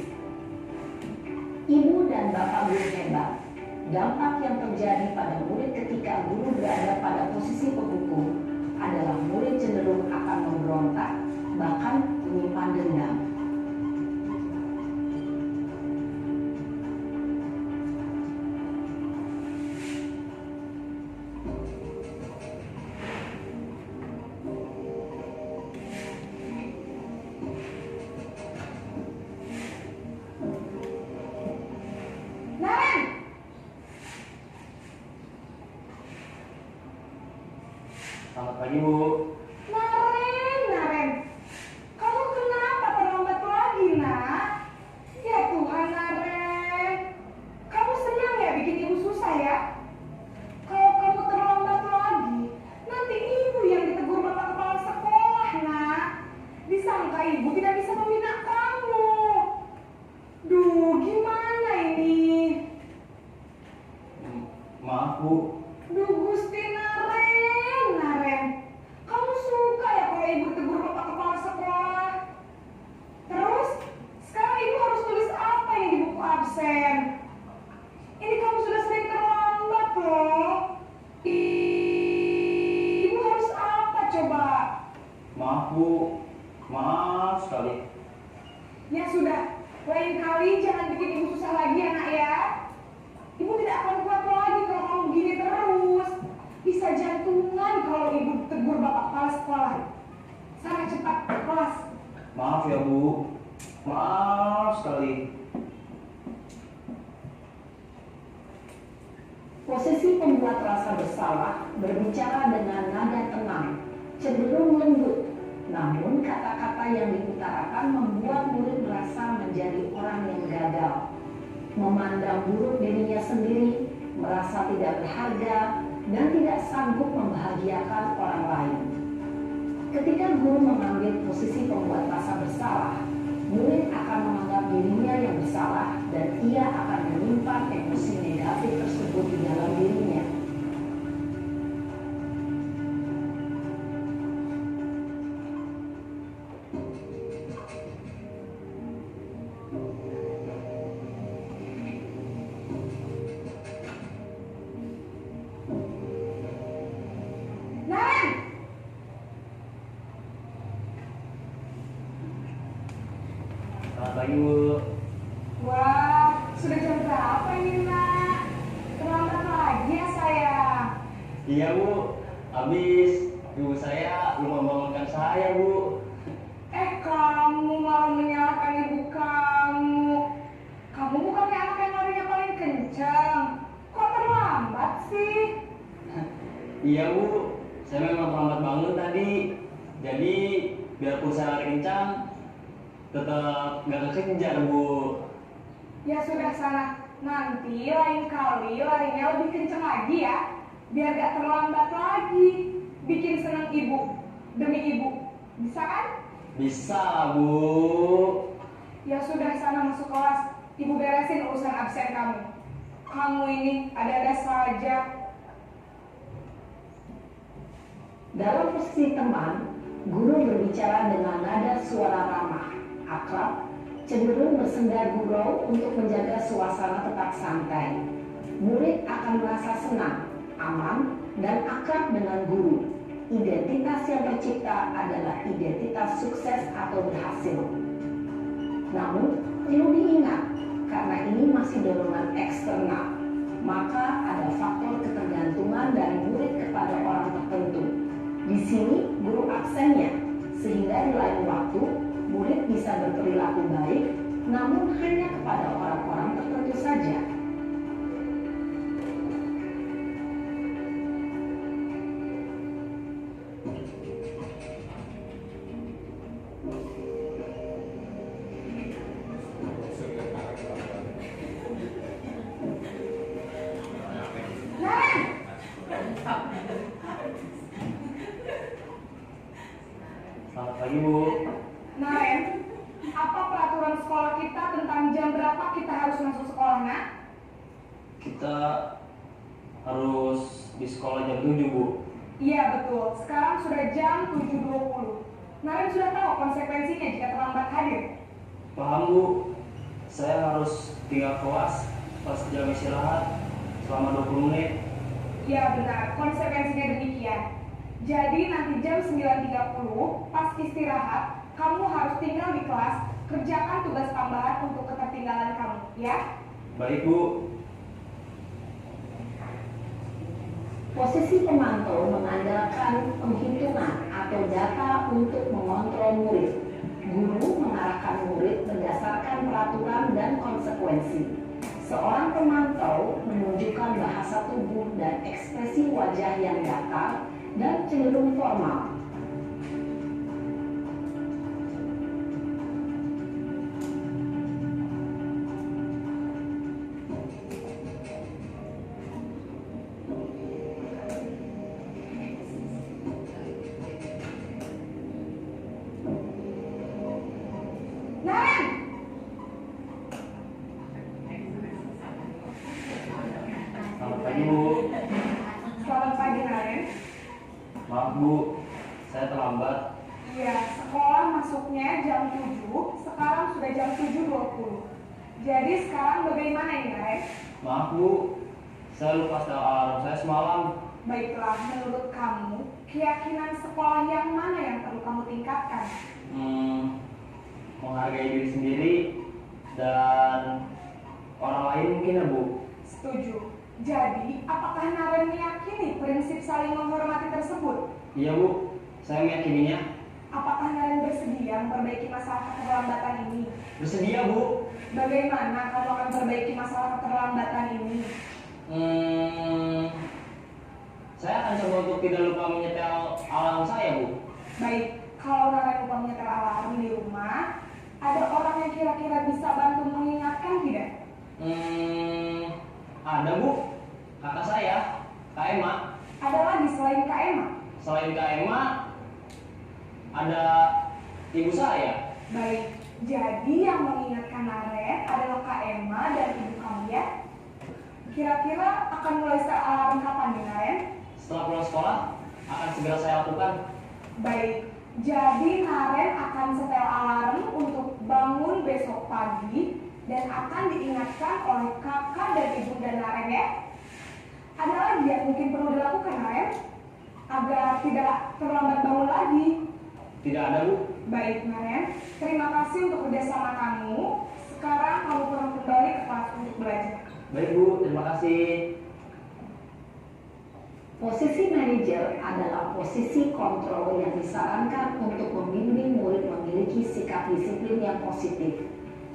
Ibu dan bapak guru hebat. Dampak yang terjadi pada murid ketika guru berada pada posisi penghukum adalah murid cenderung akan memberontak, bahkan menyimpan dendam. Naren! Selamat pagi, Bu. Naren. Kamu kenapa terlambat lagi, nak? Ya Tuhan, Naren. Kamu senang ya bikin ibu susah ya? Kalau kamu terlambat lagi, nanti ibu yang ditegur bapak kepala sekolah, nak. Disangka ibu tidak bisa membina kamu. Duh, gimana ini? Maaf, Bu. Duh, Gusti Naren. Kamu suka ya kalau ibu tegur bapak kepala sekolah? Terus, sekarang ibu harus tulis apa yang di buku absen? Ini kamu sudah sering terlambat loh. Ibu harus apa coba? Maaf, Bu. Maaf sekali. Ya sudah, lain kali jangan bikin ibu susah lagi ya nak ya. Ibu tidak akan kuat lagi kalau kamu begini terus. Bisa jantungan kalau ibu tegur bapak kepala sekolah. Sana cepat ke kelas. Maaf ya, Bu. Maaf sekali. Posisi pembuat rasa bersalah berbicara dengan nada tenang, cenderung lembut. Namun kata-kata yang diutarakan membuat murid merasa menjadi orang yang gagal, memandang buruk dirinya sendiri, merasa tidak berharga, dan tidak sanggup membahagiakan orang lain. Ketika guru mengambil posisi pembuat rasa bersalah, murid akan menganggap dirinya yang bersalah dan ia akan menyimpan emosi negatif tersebut di dalam dirinya. Naren! pagi Bu. Wah, sudah jam berapa ini nak? Terlambat lagi ya saya. Iya Bu, habis ibu saya lupa bangunkan saya Bu. Kamu malah menyalahkan ibu kamu. Kamu bukannya anak yang larinya paling kencang. Kok terlambat sih? Iya Bu, saya memang terlambat bangun tadi. Jadi biarpun saya lari kencang, tetap gak kekejar Bu. Ya sudah sana. Nanti lain kali larinya lebih kencang lagi ya. Biar gak terlambat lagi. Bikin senang ibu. Demi ibu. Bisa kan? Bisa Bu. Ya sudah sana masuk kelas. Ibu beresin urusan absen kamu. Kamu ini ada-ada saja. Dalam posisi teman, guru berbicara dengan nada suara ramah, akrab, cenderung bersenda gurau untuk menjaga suasana tetap santai. Murid akan merasa senang, aman, dan akrab dengan guru. Identitas yang tercipta adalah identitas sukses atau berhasil. Namun, perlu diingat, karena ini masih dorongan eksternal, maka ada faktor ketergantungan dari murid kepada orang tertentu. Di sini, guru absennya, sehingga di lain waktu, murid bisa berperilaku baik, namun hanya kepada orang-orang tertentu saja. Selamat pagi Bu. Naren, apa peraturan sekolah kita tentang jam berapa kita harus masuk sekolah, nak? Kita harus di sekolah jam 7 Bu. Iya betul, sekarang sudah jam 7.20. Naren sudah tahu konsekuensinya jika terlambat hadir. Paham Bu, saya harus tinggal kelas pas jam istirahat selama 20 menit. Ya benar, konsekuensinya demikian. Jadi nanti jam 9.30 pas istirahat, kamu harus tinggal di kelas, kerjakan tugas tambahan untuk ketertinggalan kamu, ya? Baik Bu. Posisi pemantau mengandalkan penghitungan atau data untuk mengontrol murid. Guru mengarahkan murid berdasarkan peraturan dan konsekuensi. Seorang pemantau menunjukkan bahasa tubuh dan ekspresi wajah yang datar dan cenderung formal. Naren! Selamat pagi Bu. Selamat pagi, Naren. Maaf Bu, saya terlambat. Iya, sekolah masuknya jam 7, sekarang sudah jam 7.20. Jadi sekarang bagaimana ini, Naren? Maaf Bu, saya lupa setel alarm saya semalam. Baiklah, menurut kamu, keyakinan sekolah yang mana yang perlu kamu tingkatkan? Menghargai diri sendiri dan orang lain mungkin ya Bu. Setuju. Jadi, apakah Naren meyakini prinsip saling menghormati tersebut? Iya Bu, saya meyakininya. Apakah Naren bersedia memperbaiki masalah keterlambatan ini? Bersedia Bu. Bagaimana kamu akan memperbaiki masalah keterlambatan ini? Saya akan coba untuk tidak lupa menyetel alarm saya Bu. Baik, kalau Naren lupa menyetel alarm di rumah, ada orang yang kira-kira bisa bantu mengingatkan tidak? Ada Bu, kakak saya, Kak Emma. Ada lagi selain Kak Emma? Selain Kak Emma, ada ibu saya. Baik, jadi yang mengingatkan Naren adalah Kak Emma dan ibu kamu ya? Kira-kira akan mulai setel alarm kapan nih, Naren? Setelah pulang sekolah, akan segera saya lakukan. Baik, jadi Naren akan setel alarm untuk bangun besok pagi dan akan diingatkan oleh kakak dan ibunda Naren ya. Ada lagi yang mungkin perlu dilakukan, Naren, agar tidak terlambat bangun lagi? Tidak ada, Bu. Baik, Maren. Terima kasih untuk kerjasama kamu. Sekarang kamu pulang kembali ke kelas untuk belajar. Baik, Bu. Terima kasih. Posisi manajer adalah posisi kontrol yang disarankan untuk membimbing murid memiliki sikap disiplin yang positif,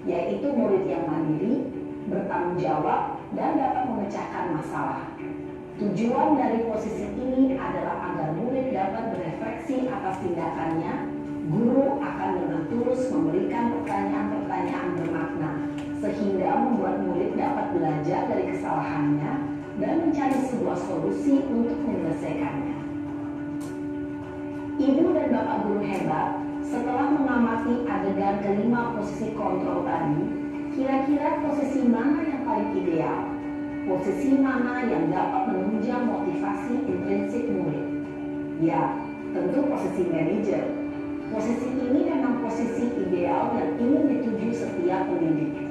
yaitu murid yang mandiri, bertanggung jawab, dan dapat memecahkan masalah. Tujuan dari posisi ini adalah agar murid dapat berefleksi atas tindakannya. Guru akan dengan tulus memberikan pertanyaan-pertanyaan bermakna, sehingga membuat murid dapat belajar dari kesalahannya dan mencari sebuah solusi untuk menyelesaikannya. Ibu dan Bapak guru hebat, setelah mengamati adegan kelima posisi kontrol tadi, kira-kira posisi mana yang paling ideal? Posisi mana yang dapat menunjang motivasi intrinsik murid? Ya, tentu posisi manajer. Posisi ini memang posisi ideal yang ingin dituju setiap pendidik.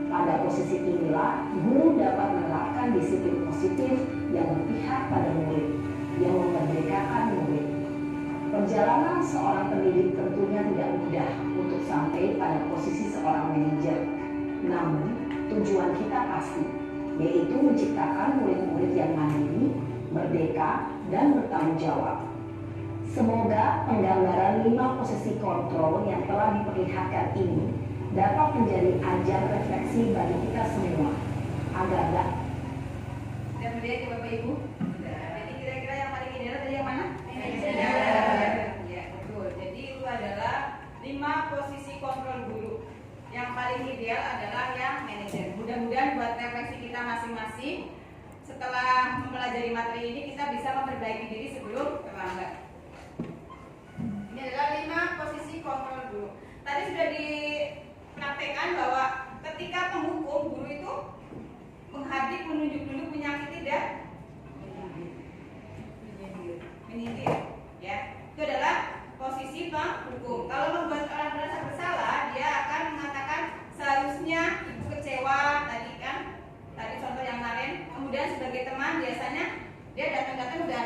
Pada posisi inilah, guru dapat menerapkan disiplin positif yang berpihak pada murid, yang memerdekakan murid. Perjalanan seorang pendidik tentunya tidak mudah untuk sampai pada posisi seorang manajer. Namun, tujuan kita pasti, yaitu menciptakan murid-murid yang mandiri, merdeka, dan bertanggung jawab. Semoga penggambaran 5 posisi kontrol yang telah diperlihatkan ini dapat menjadi ajang refleksi bagi kita semua agar Sudah melihat ya Bapak Ibu? Jadi kira-kira yang paling ideal tadi yang mana? Manajer. Ya, betul. Jadi itu adalah 5 posisi kontrol guru. Yang paling ideal adalah yang manajer. Mudah-mudahan buat refleksi kita masing-masing, setelah mempelajari materi ini kita bisa memperbaiki diri sebelum terlambat. Ini adalah 5 posisi kontrol guru. Tadi sudah dipraktekkan bahwa ketika penghukum, guru itu menghadik, menunjuk-nunjuk, menyakiti dan menyindir. Ya, itu adalah posisi penghukum. Kalau membuat orang merasa bersalah, dia akan mengatakan seharusnya ibu kecewa tadi kan, tadi contoh yang kemarin. Kemudian sebagai teman biasanya dia datang-datang udah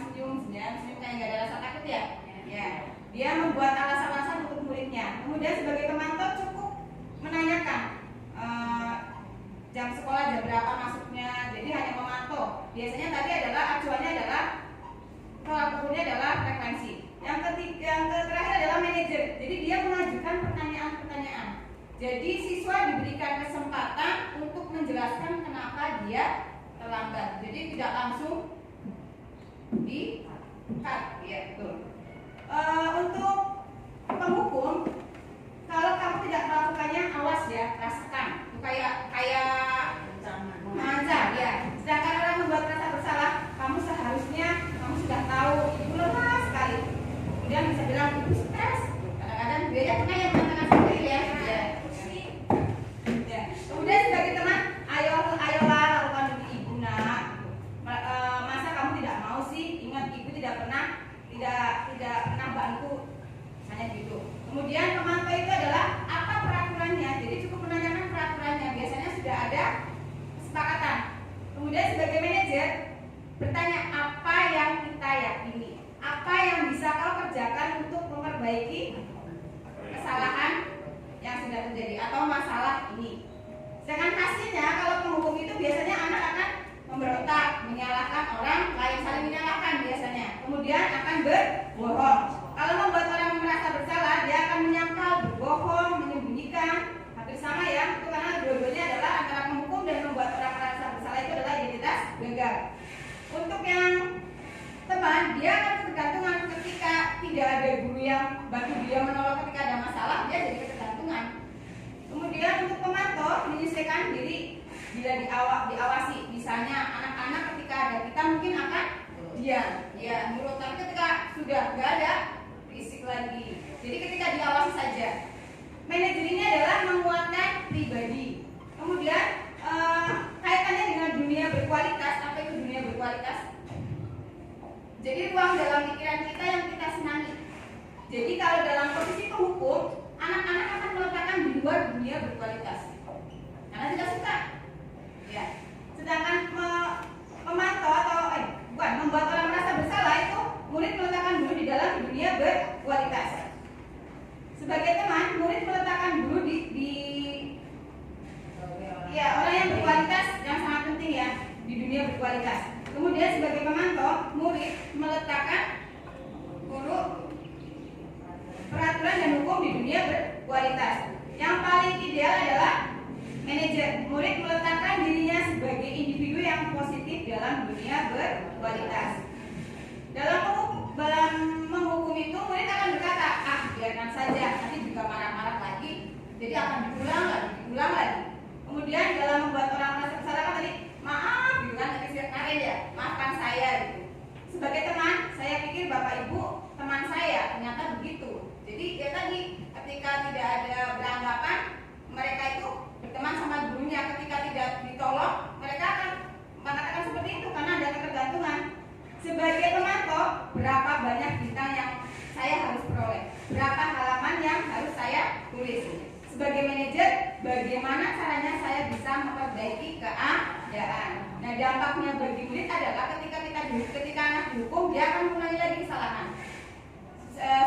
senyum kayak nggak ada rasa takut ya. Ya, dia membuat alasan-alasan untuk muridnya. Kemudian sebagai teman tuh cukup menanyakan jam sekolah jam berapa masuknya. Jadi hanya memantau. Biasanya tadi adalah acuannya adalah tolak ukurnya adalah frekuensi. Yang terakhir adalah manajer. Jadi dia mengajukan pertanyaan-pertanyaan. Jadi siswa diberikan kesempatan untuk menjelaskan kenapa dia terlambat. Jadi tidak langsung di-cut. Ya, betul. Untuk penghukum, kalau kamu tidak melakukannya, awas ya, rasakan. Itu kayak mengancam ya. Sedangkan orang membuat rasa bersalah, kamu seharusnya kamu sudah tahu ibu lelah sekali. Kemudian bisa bilang ibu stres. Kadang-kadang dia pernah yang mengatakan seperti itu ya. Ya. Kemudian sebagai teman, ayolah lakukan demi ibu nak. Masa kamu tidak mau sih? Ingat ibu tidak pernah bantu, misalnya gitu. Kemudian pemantau itu adalah apa peraturannya. Jadi cukup menanyakan peraturannya. Biasanya sudah ada kesepakatan. Kemudian sebagai manajer bertanya apa yang kita yakini, apa yang bisa kau kerjakan untuk memperbaiki kesalahan yang sudah terjadi atau masalah ini. Sedangkan hasilnya kalau penghukum itu biasanya anak akan memberontak, menyalahkan orang lain, saling menyalahkan biasanya. Kemudian akan berbohong. Kalau membuat orang merasa bersalah, dia akan menyangkal, berbohong, menyembunyikan. Hampir sama ya, itu karena dua-duanya adalah antara penghukum dan membuat orang merasa bersalah itu adalah identitas gagal. Untuk yang teman, dia akan ketergantungan ketika tidak ada guru yang bantu dia menolong ketika ada masalah, dia jadi ketergantungan. Kemudian untuk pemantau, menyesuaikan diri bila diawasi. Misalnya anak-anak ketika ada kita mungkin akan diam, ya nurut. Tapi ketika sudah nggak ada, berisik lagi. Jadi ketika diawasi saja. Manajer ini adalah menguatkan pribadi. Kemudian kaitannya dengan dunia berkualitas. Apa itu dunia berkualitas? Jadi ruang dalam pikiran kita yang kita senangi. Jadi kalau dalam posisi penghukum, anak-anak akan meletakkan di luar dunia berkualitas karena tidak suka. Ya. Sedangkan memantau atau membuat orang merasa bersalah itu murid meletakkan dulu di dalam dunia berkualitas. Kemudian sebagai pemantau, murid meletakkan guru peraturan dan hukum di dunia berkualitas. Yang paling ideal adalah manajer. Murid meletakkan dirinya sebagai individu yang positif dalam dunia berkualitas. Dalam menghukum itu, murid akan berkata, biarkan saja, nanti juga marah-marah lagi, jadi akan diulang lagi. Kemudian dalam membuat orang merasa bersalah kan tadi, maaf, gitu kan, tadi ya, maafkan saya gitu. Sebagai teman, saya pikir Bapak Ibu teman saya, ternyata begitu. Jadi ya tadi, ketika tidak ada beranggapan, mereka itu berteman sama gurunya. Ketika tidak ditolong, mereka akan mengatakan seperti itu karena ada ketergantungan. Sebagai pemantau, berapa banyak bintang yang saya harus peroleh? Berapa halaman yang harus saya tulis? Sebagai manajer, bagaimana caranya saya bisa memperbaiki keadaan? Nah, dampaknya bagi murid adalah ketika anak dihukum, dia akan mengulangi lagi kesalahan.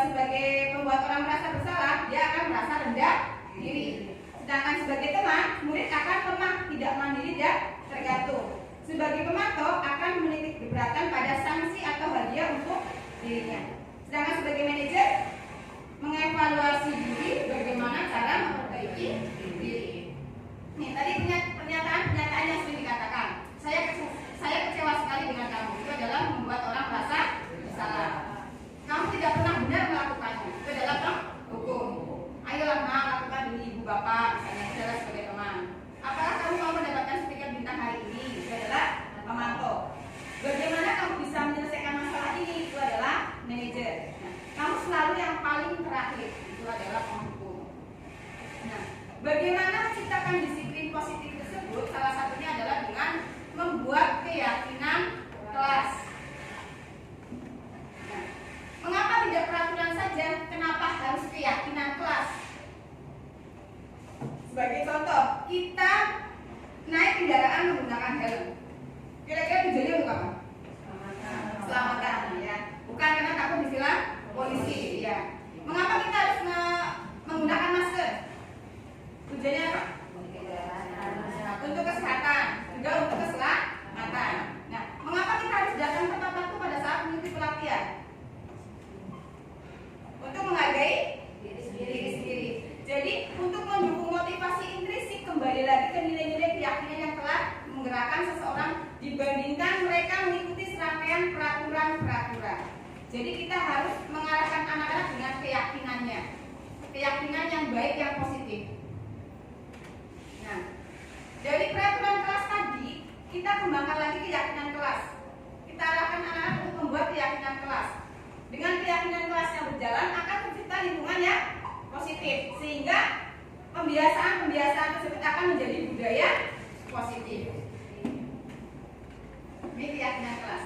Sebagai pembuat orang merasa bersalah, dia akan merasa rendah diri. Sedangkan sebagai teman, murid akan lemah, tidak mandiri dan tergantung. Sebagai pemantau akan menitik beratkan pada sanksi atau hadiah untuk dirinya. Sedangkan sebagai manajer mengevaluasi diri, bagaimana cara memperbaiki diri. Nih tadi pernyataan yang sering dikatakan. Saya kecewa sekali dengan kamu. Itu adalah membuat orang merasa bersalah. Kamu tidak pernah benar melakukannya. Itu adalah hukum. Ayolah lakukan demi ibu bapak, misalnya adalah sebagai teman. Apakah kamu mau mendapatkan stiker bintang hari ini? Itu adalah pemantau. Bagaimana kamu bisa menyelesaikan masalah ini? Itu adalah manajer. Nah, kamu selalu yang paling terakhir. Itu adalah penghukum. Nah, bagaimana menciptakan disiplin positif tersebut? Salah satunya adalah dengan membuat keyakinan kelas. Nah, mengapa tidak peraturan saja? Kenapa harus keyakinan kelas? Sebagai contoh, kita naik kendaraan menggunakan helm. Kira-kira tujuannya untuk apa? Selamatan, ya. Bukan karena takut ditilang polisi, ya. Mengapa kita harus menggunakan masker? Tujuannya apa? Untuk kesehatan, juga untuk keselamatan. Nah, mengapa kita harus datang tepat waktu pada saat mengikuti pelatihan? Untuk menghargai diri sendiri. Jadi, untuk mendukung motivasi intrinsik, kembali lagi ke nilai-nilai keyakinan yang telah menggerakkan seseorang dibandingkan mereka mengikuti serangkaian peraturan-peraturan. Jadi kita harus mengarahkan anak-anak dengan keyakinannya, keyakinan yang baik, yang positif. Nah, dari peraturan kelas tadi, kita kembangkan lagi keyakinan kelas. Kita arahkan anak-anak untuk membuat keyakinan kelas. Dengan keyakinan kelas yang berjalan, akan tercipta lingkungan yang positif, sehingga pembiasaan tersebut akan menjadi budaya positif. Ini keyakinan kelas.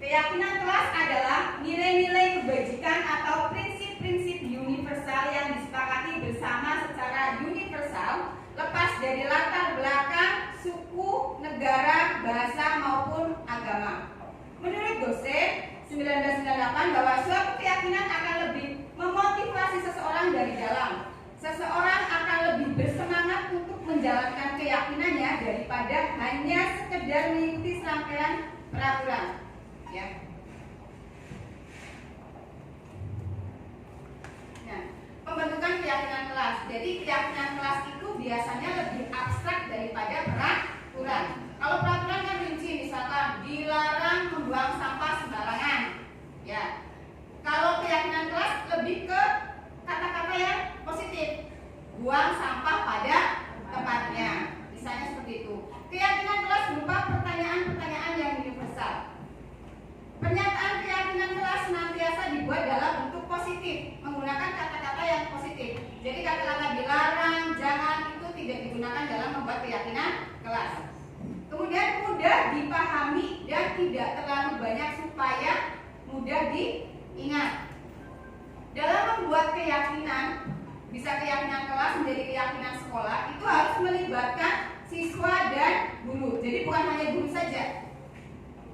Keyakinan kelas adalah nilai-nilai kebajikan atau prinsip-prinsip universal yang disepakati bersama secara universal, lepas dari latar belakang, suku, negara, bahasa maupun agama. Menurut dosen 1998 bahwa suatu keyakinan akan lebih memotivasi seseorang dari dalam. Seseorang akan lebih bersemangat untuk menjalankan keyakinannya daripada hanya sekedar mengikuti serangkaian peraturan. Ya. Nah, pembentukan keyakinan kelas. Jadi keyakinan kelas itu biasanya lebih abstrak daripada peraturan. Kalau peraturan kan rinci, misalkan dilarang membuang sampah sembarangan. Ya. Kalau keyakinan kelas lebih ke kata-kata yang positif, buang sampah pada tempatnya, misalnya seperti itu. Keyakinan kelas berupa pertanyaan-pertanyaan yang universal. Pernyataan keyakinan kelas senantiasa dibuat dalam bentuk positif, menggunakan kata-kata yang positif. Jadi kata-kata dilarang, jangan itu tidak digunakan dalam membuat keyakinan kelas. Kemudian mudah dipahami dan tidak terlalu banyak supaya mudah diingat. Dalam membuat keyakinan, bisa keyakinan kelas menjadi keyakinan sekolah, itu harus melibatkan siswa dan guru. Jadi bukan hanya guru saja.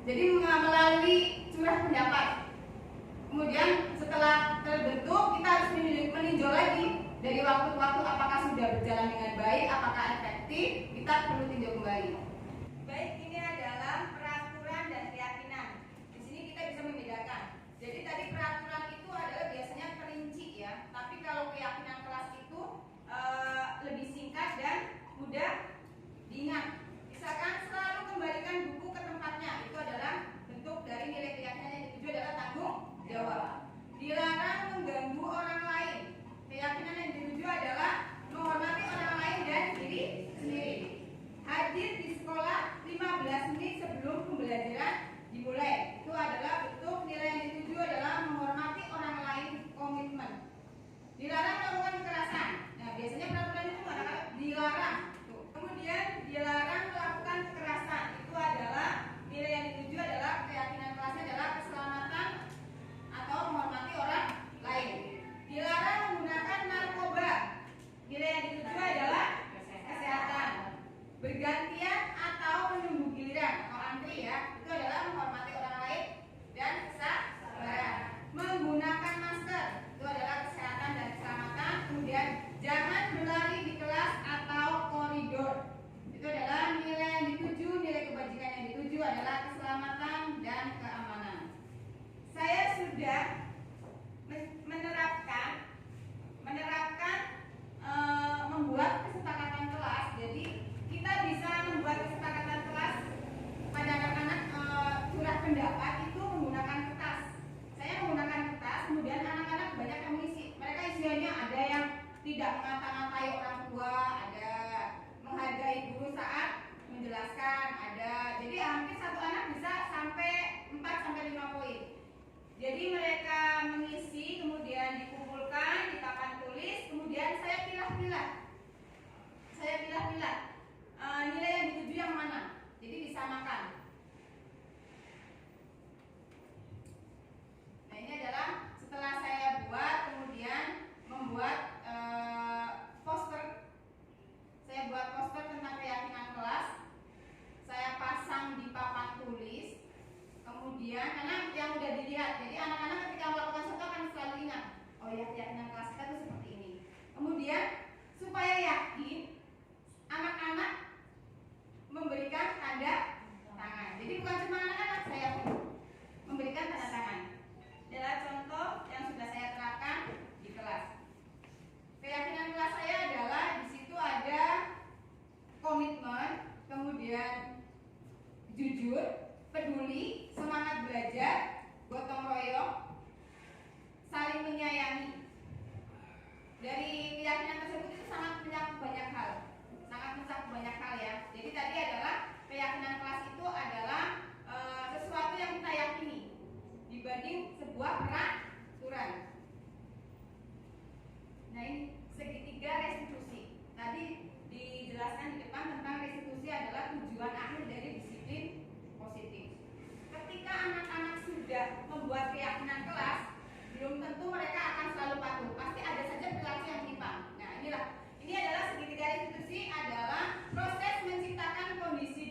Jadi melalui curah pendapat. Kemudian setelah terbentuk, kita harus meninjau lagi dari waktu ke waktu apakah sudah berjalan dengan baik, apakah efektif, kita perlu tinjau kembali. Baik, ini adalah peraturan dan keyakinan berpendapat itu menggunakan kertas. Saya menggunakan kertas, kemudian anak-anak banyak yang mengisi. Mereka isiannya ada yang tidak mengata-ngatai orang tua, ada menghargai guru saat menjelaskan, ada. Jadi hampir satu anak bisa sampai 4 sampai 5 poin. Jadi mereka mengisi, kemudian dikumpulkan di papan tulis, kemudian saya pilah-pilah. Nilai yang dituju yang mana. Jadi disamakan. Nah, ini adalah setelah saya buat, kemudian membuat poster. Saya buat poster tentang keyakinan kelas. Saya pasang di papan tulis. Kemudian karena yang sudah dilihat, jadi anak-anak ketika melakukan sesuatu akan selalu ingat, oh ya, keyakinan kelas kita itu seperti ini. Kemudian supaya yakin, anak-anak memberikan tanda tangan. Jadi bukan cuma anak-anak, saya pun memberikan tanda tangan. Adalah contoh yang sudah saya terapkan di kelas. Keyakinan kelas saya adalah di situ ada komitmen, kemudian jujur, peduli, semangat belajar, gotong royong, saling menyayangi. Dari keyakinan tersebut itu sangat mencakup banyak hal ya. Jadi tadi adalah keyakinan kelas itu adalah sesuatu yang kita yakini dibanding sebuah peraturan. Nah, ini segitiga restitusi. Tadi dijelaskan di depan tentang restitusi adalah tujuan akhir dari disiplin positif. Ketika anak-anak sudah membuat keyakinan kelas, belum tentu mereka akan selalu patuh. Pasti ada saja perilaku yang menyimpang. Nah, ini adalah segitiga restitusi adalah proses menciptakan kondisi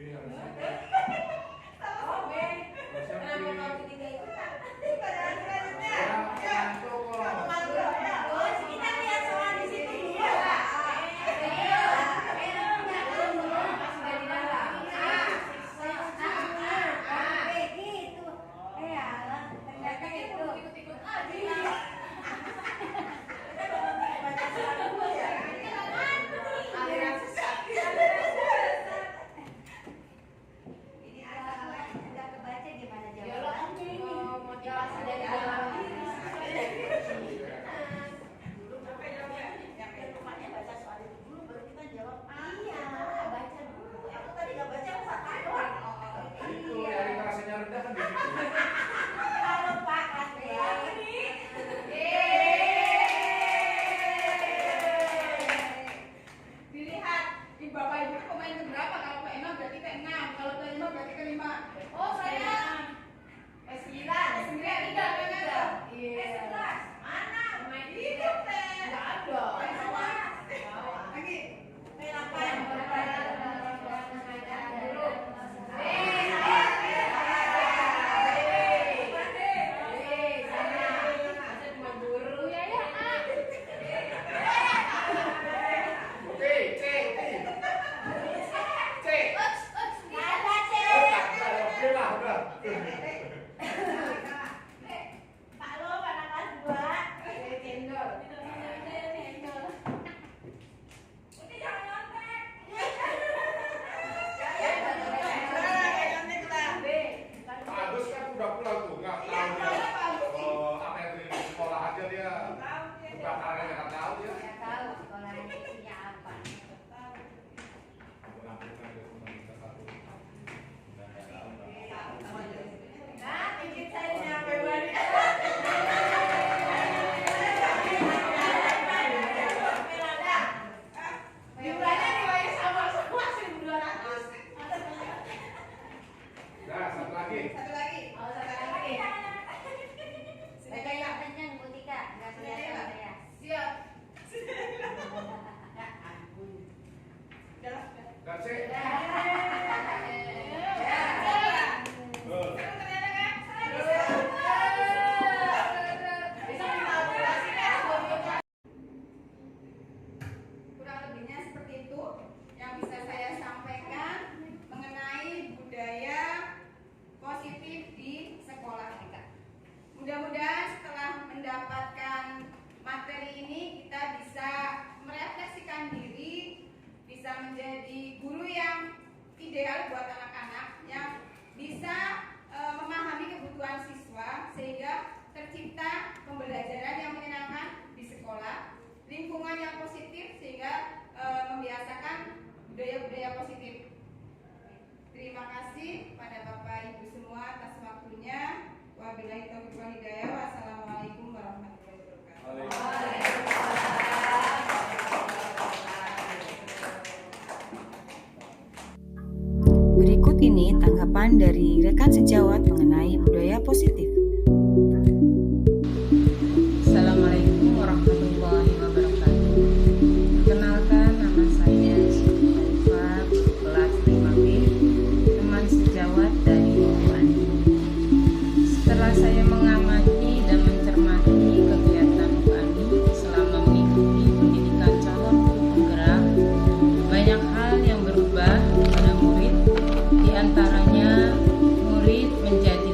Iya, Sama Ben. Kenapa kau ketiga ikutan? Padahal selanjutnya. Ya. Kamu malu ya? Oh, kita lihat soal di situ dulu. Itu yang rasanya rendah kan di situ. Dilihat di Bapak Ibu pemain keberapa? Kalau Pak Emma berarti ke-6, kalau Pak Emma berarti ke-5. Oh, saya S9. S9 tidak benar. Iya. Mana? Pemain itu, Teh. Enggak ada. Lagi. Pak Agus kan udah pulang tuh, nggak tahu dia apa yang terjadi di sekolah aja dia. Buka karirnya nggak tahu dia. Ampun-ampunan dia cuma bisa satu. Udah nggak tahu. Nah, dikit saya nyampe balik. Jumlahnya nilainya sama semua 1.200. Nah, satu lagi. Satu lagi. Oh, satu lagi. Sudah kayak siap. Ya ampun. Udah. Dan C. Kurang lebihnya seperti itu yang bisa saya sampaikan mengenai budaya positif di sekolah kita. Mudah-mudahan setelah mendapatkan materi ini kita bisa merefleksikan diri, bisa menjadi guru yang ideal buat anak-anak, yang bisa memahami kebutuhan siswa sehingga tercipta pembelajaran yang menyenangkan di sekolah, lingkungan yang positif sehingga membiasakan budaya-budaya positif. Terima kasih pada Bapak Ibu semua atas waktunya. Wabillahi taufiq wal hidayah. Wassalamualaikum warahmatullahi wabarakatuh. Berikut ini tanggapan dari rekan sejawat mengenai budaya positif. Assalamualaikum warahmatullahi wabarakatuh. Perkenalkan, nama saya Siti Khalifah, kelas 5B, teman sejawat dari Ibu Ani. Setelah saya mengamati dan mencermati kegiatan Bu Ani selama mengikuti pendidikan calon guru penggerak, banyak hal yang berubah pada murid, diantaranya murid menjadi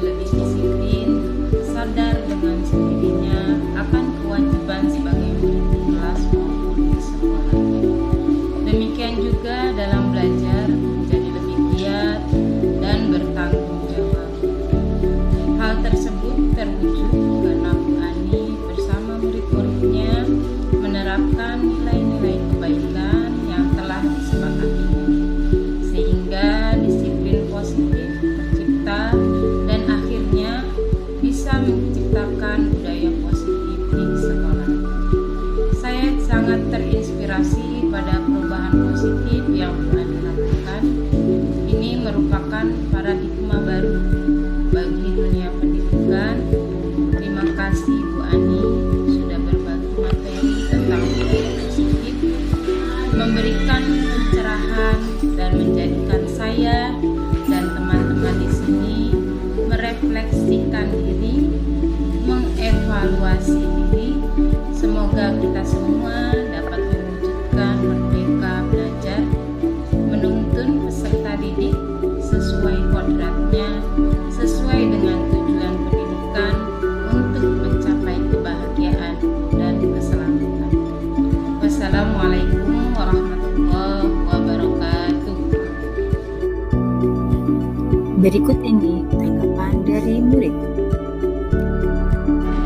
memberikan pencerahan dan menjadikan saya dan teman-teman di sini merefleksikan diri, mengevaluasi diri. Semoga kita semua dapat mewujudkan merdeka belajar, menuntun peserta didik sesuai kodratnya, sesuai dengan tujuan pendidikan untuk mencapai kebahagiaan dan keselamatan. Wassalamualaikum warahmatullahi wabarakatuh. Berikut ini tanggapan dari murid.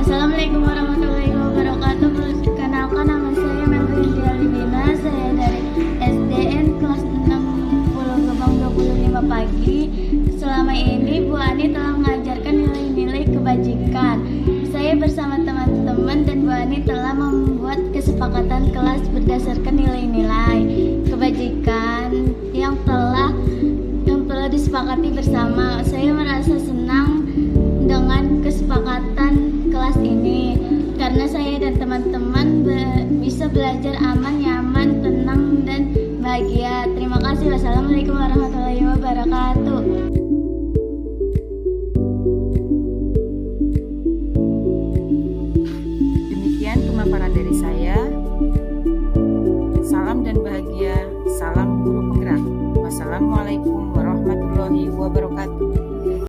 Assalamualaikum warahmatullahi wabarakatuh. Perkenalkan, nama saya Melvin Dialibina. Saya dari SDN kelas 60 Gebang 25 pagi. Selama ini Bu Ani telah mengajarkan nilai-nilai kebajikan. Saya bersama teman-teman dan Bu Ani telah membuat kesepakatan kelas berdasarkan nilai-nilai kebajikan yang telah disepakati bersama. Saya merasa senang dengan kesepakatan kelas ini karena saya dan teman-teman bisa belajar aman, nyaman, tenang, dan bahagia. Terima kasih. Wassalamualaikum warahmatullahi wabarakatuh. Demikian pemaparan dari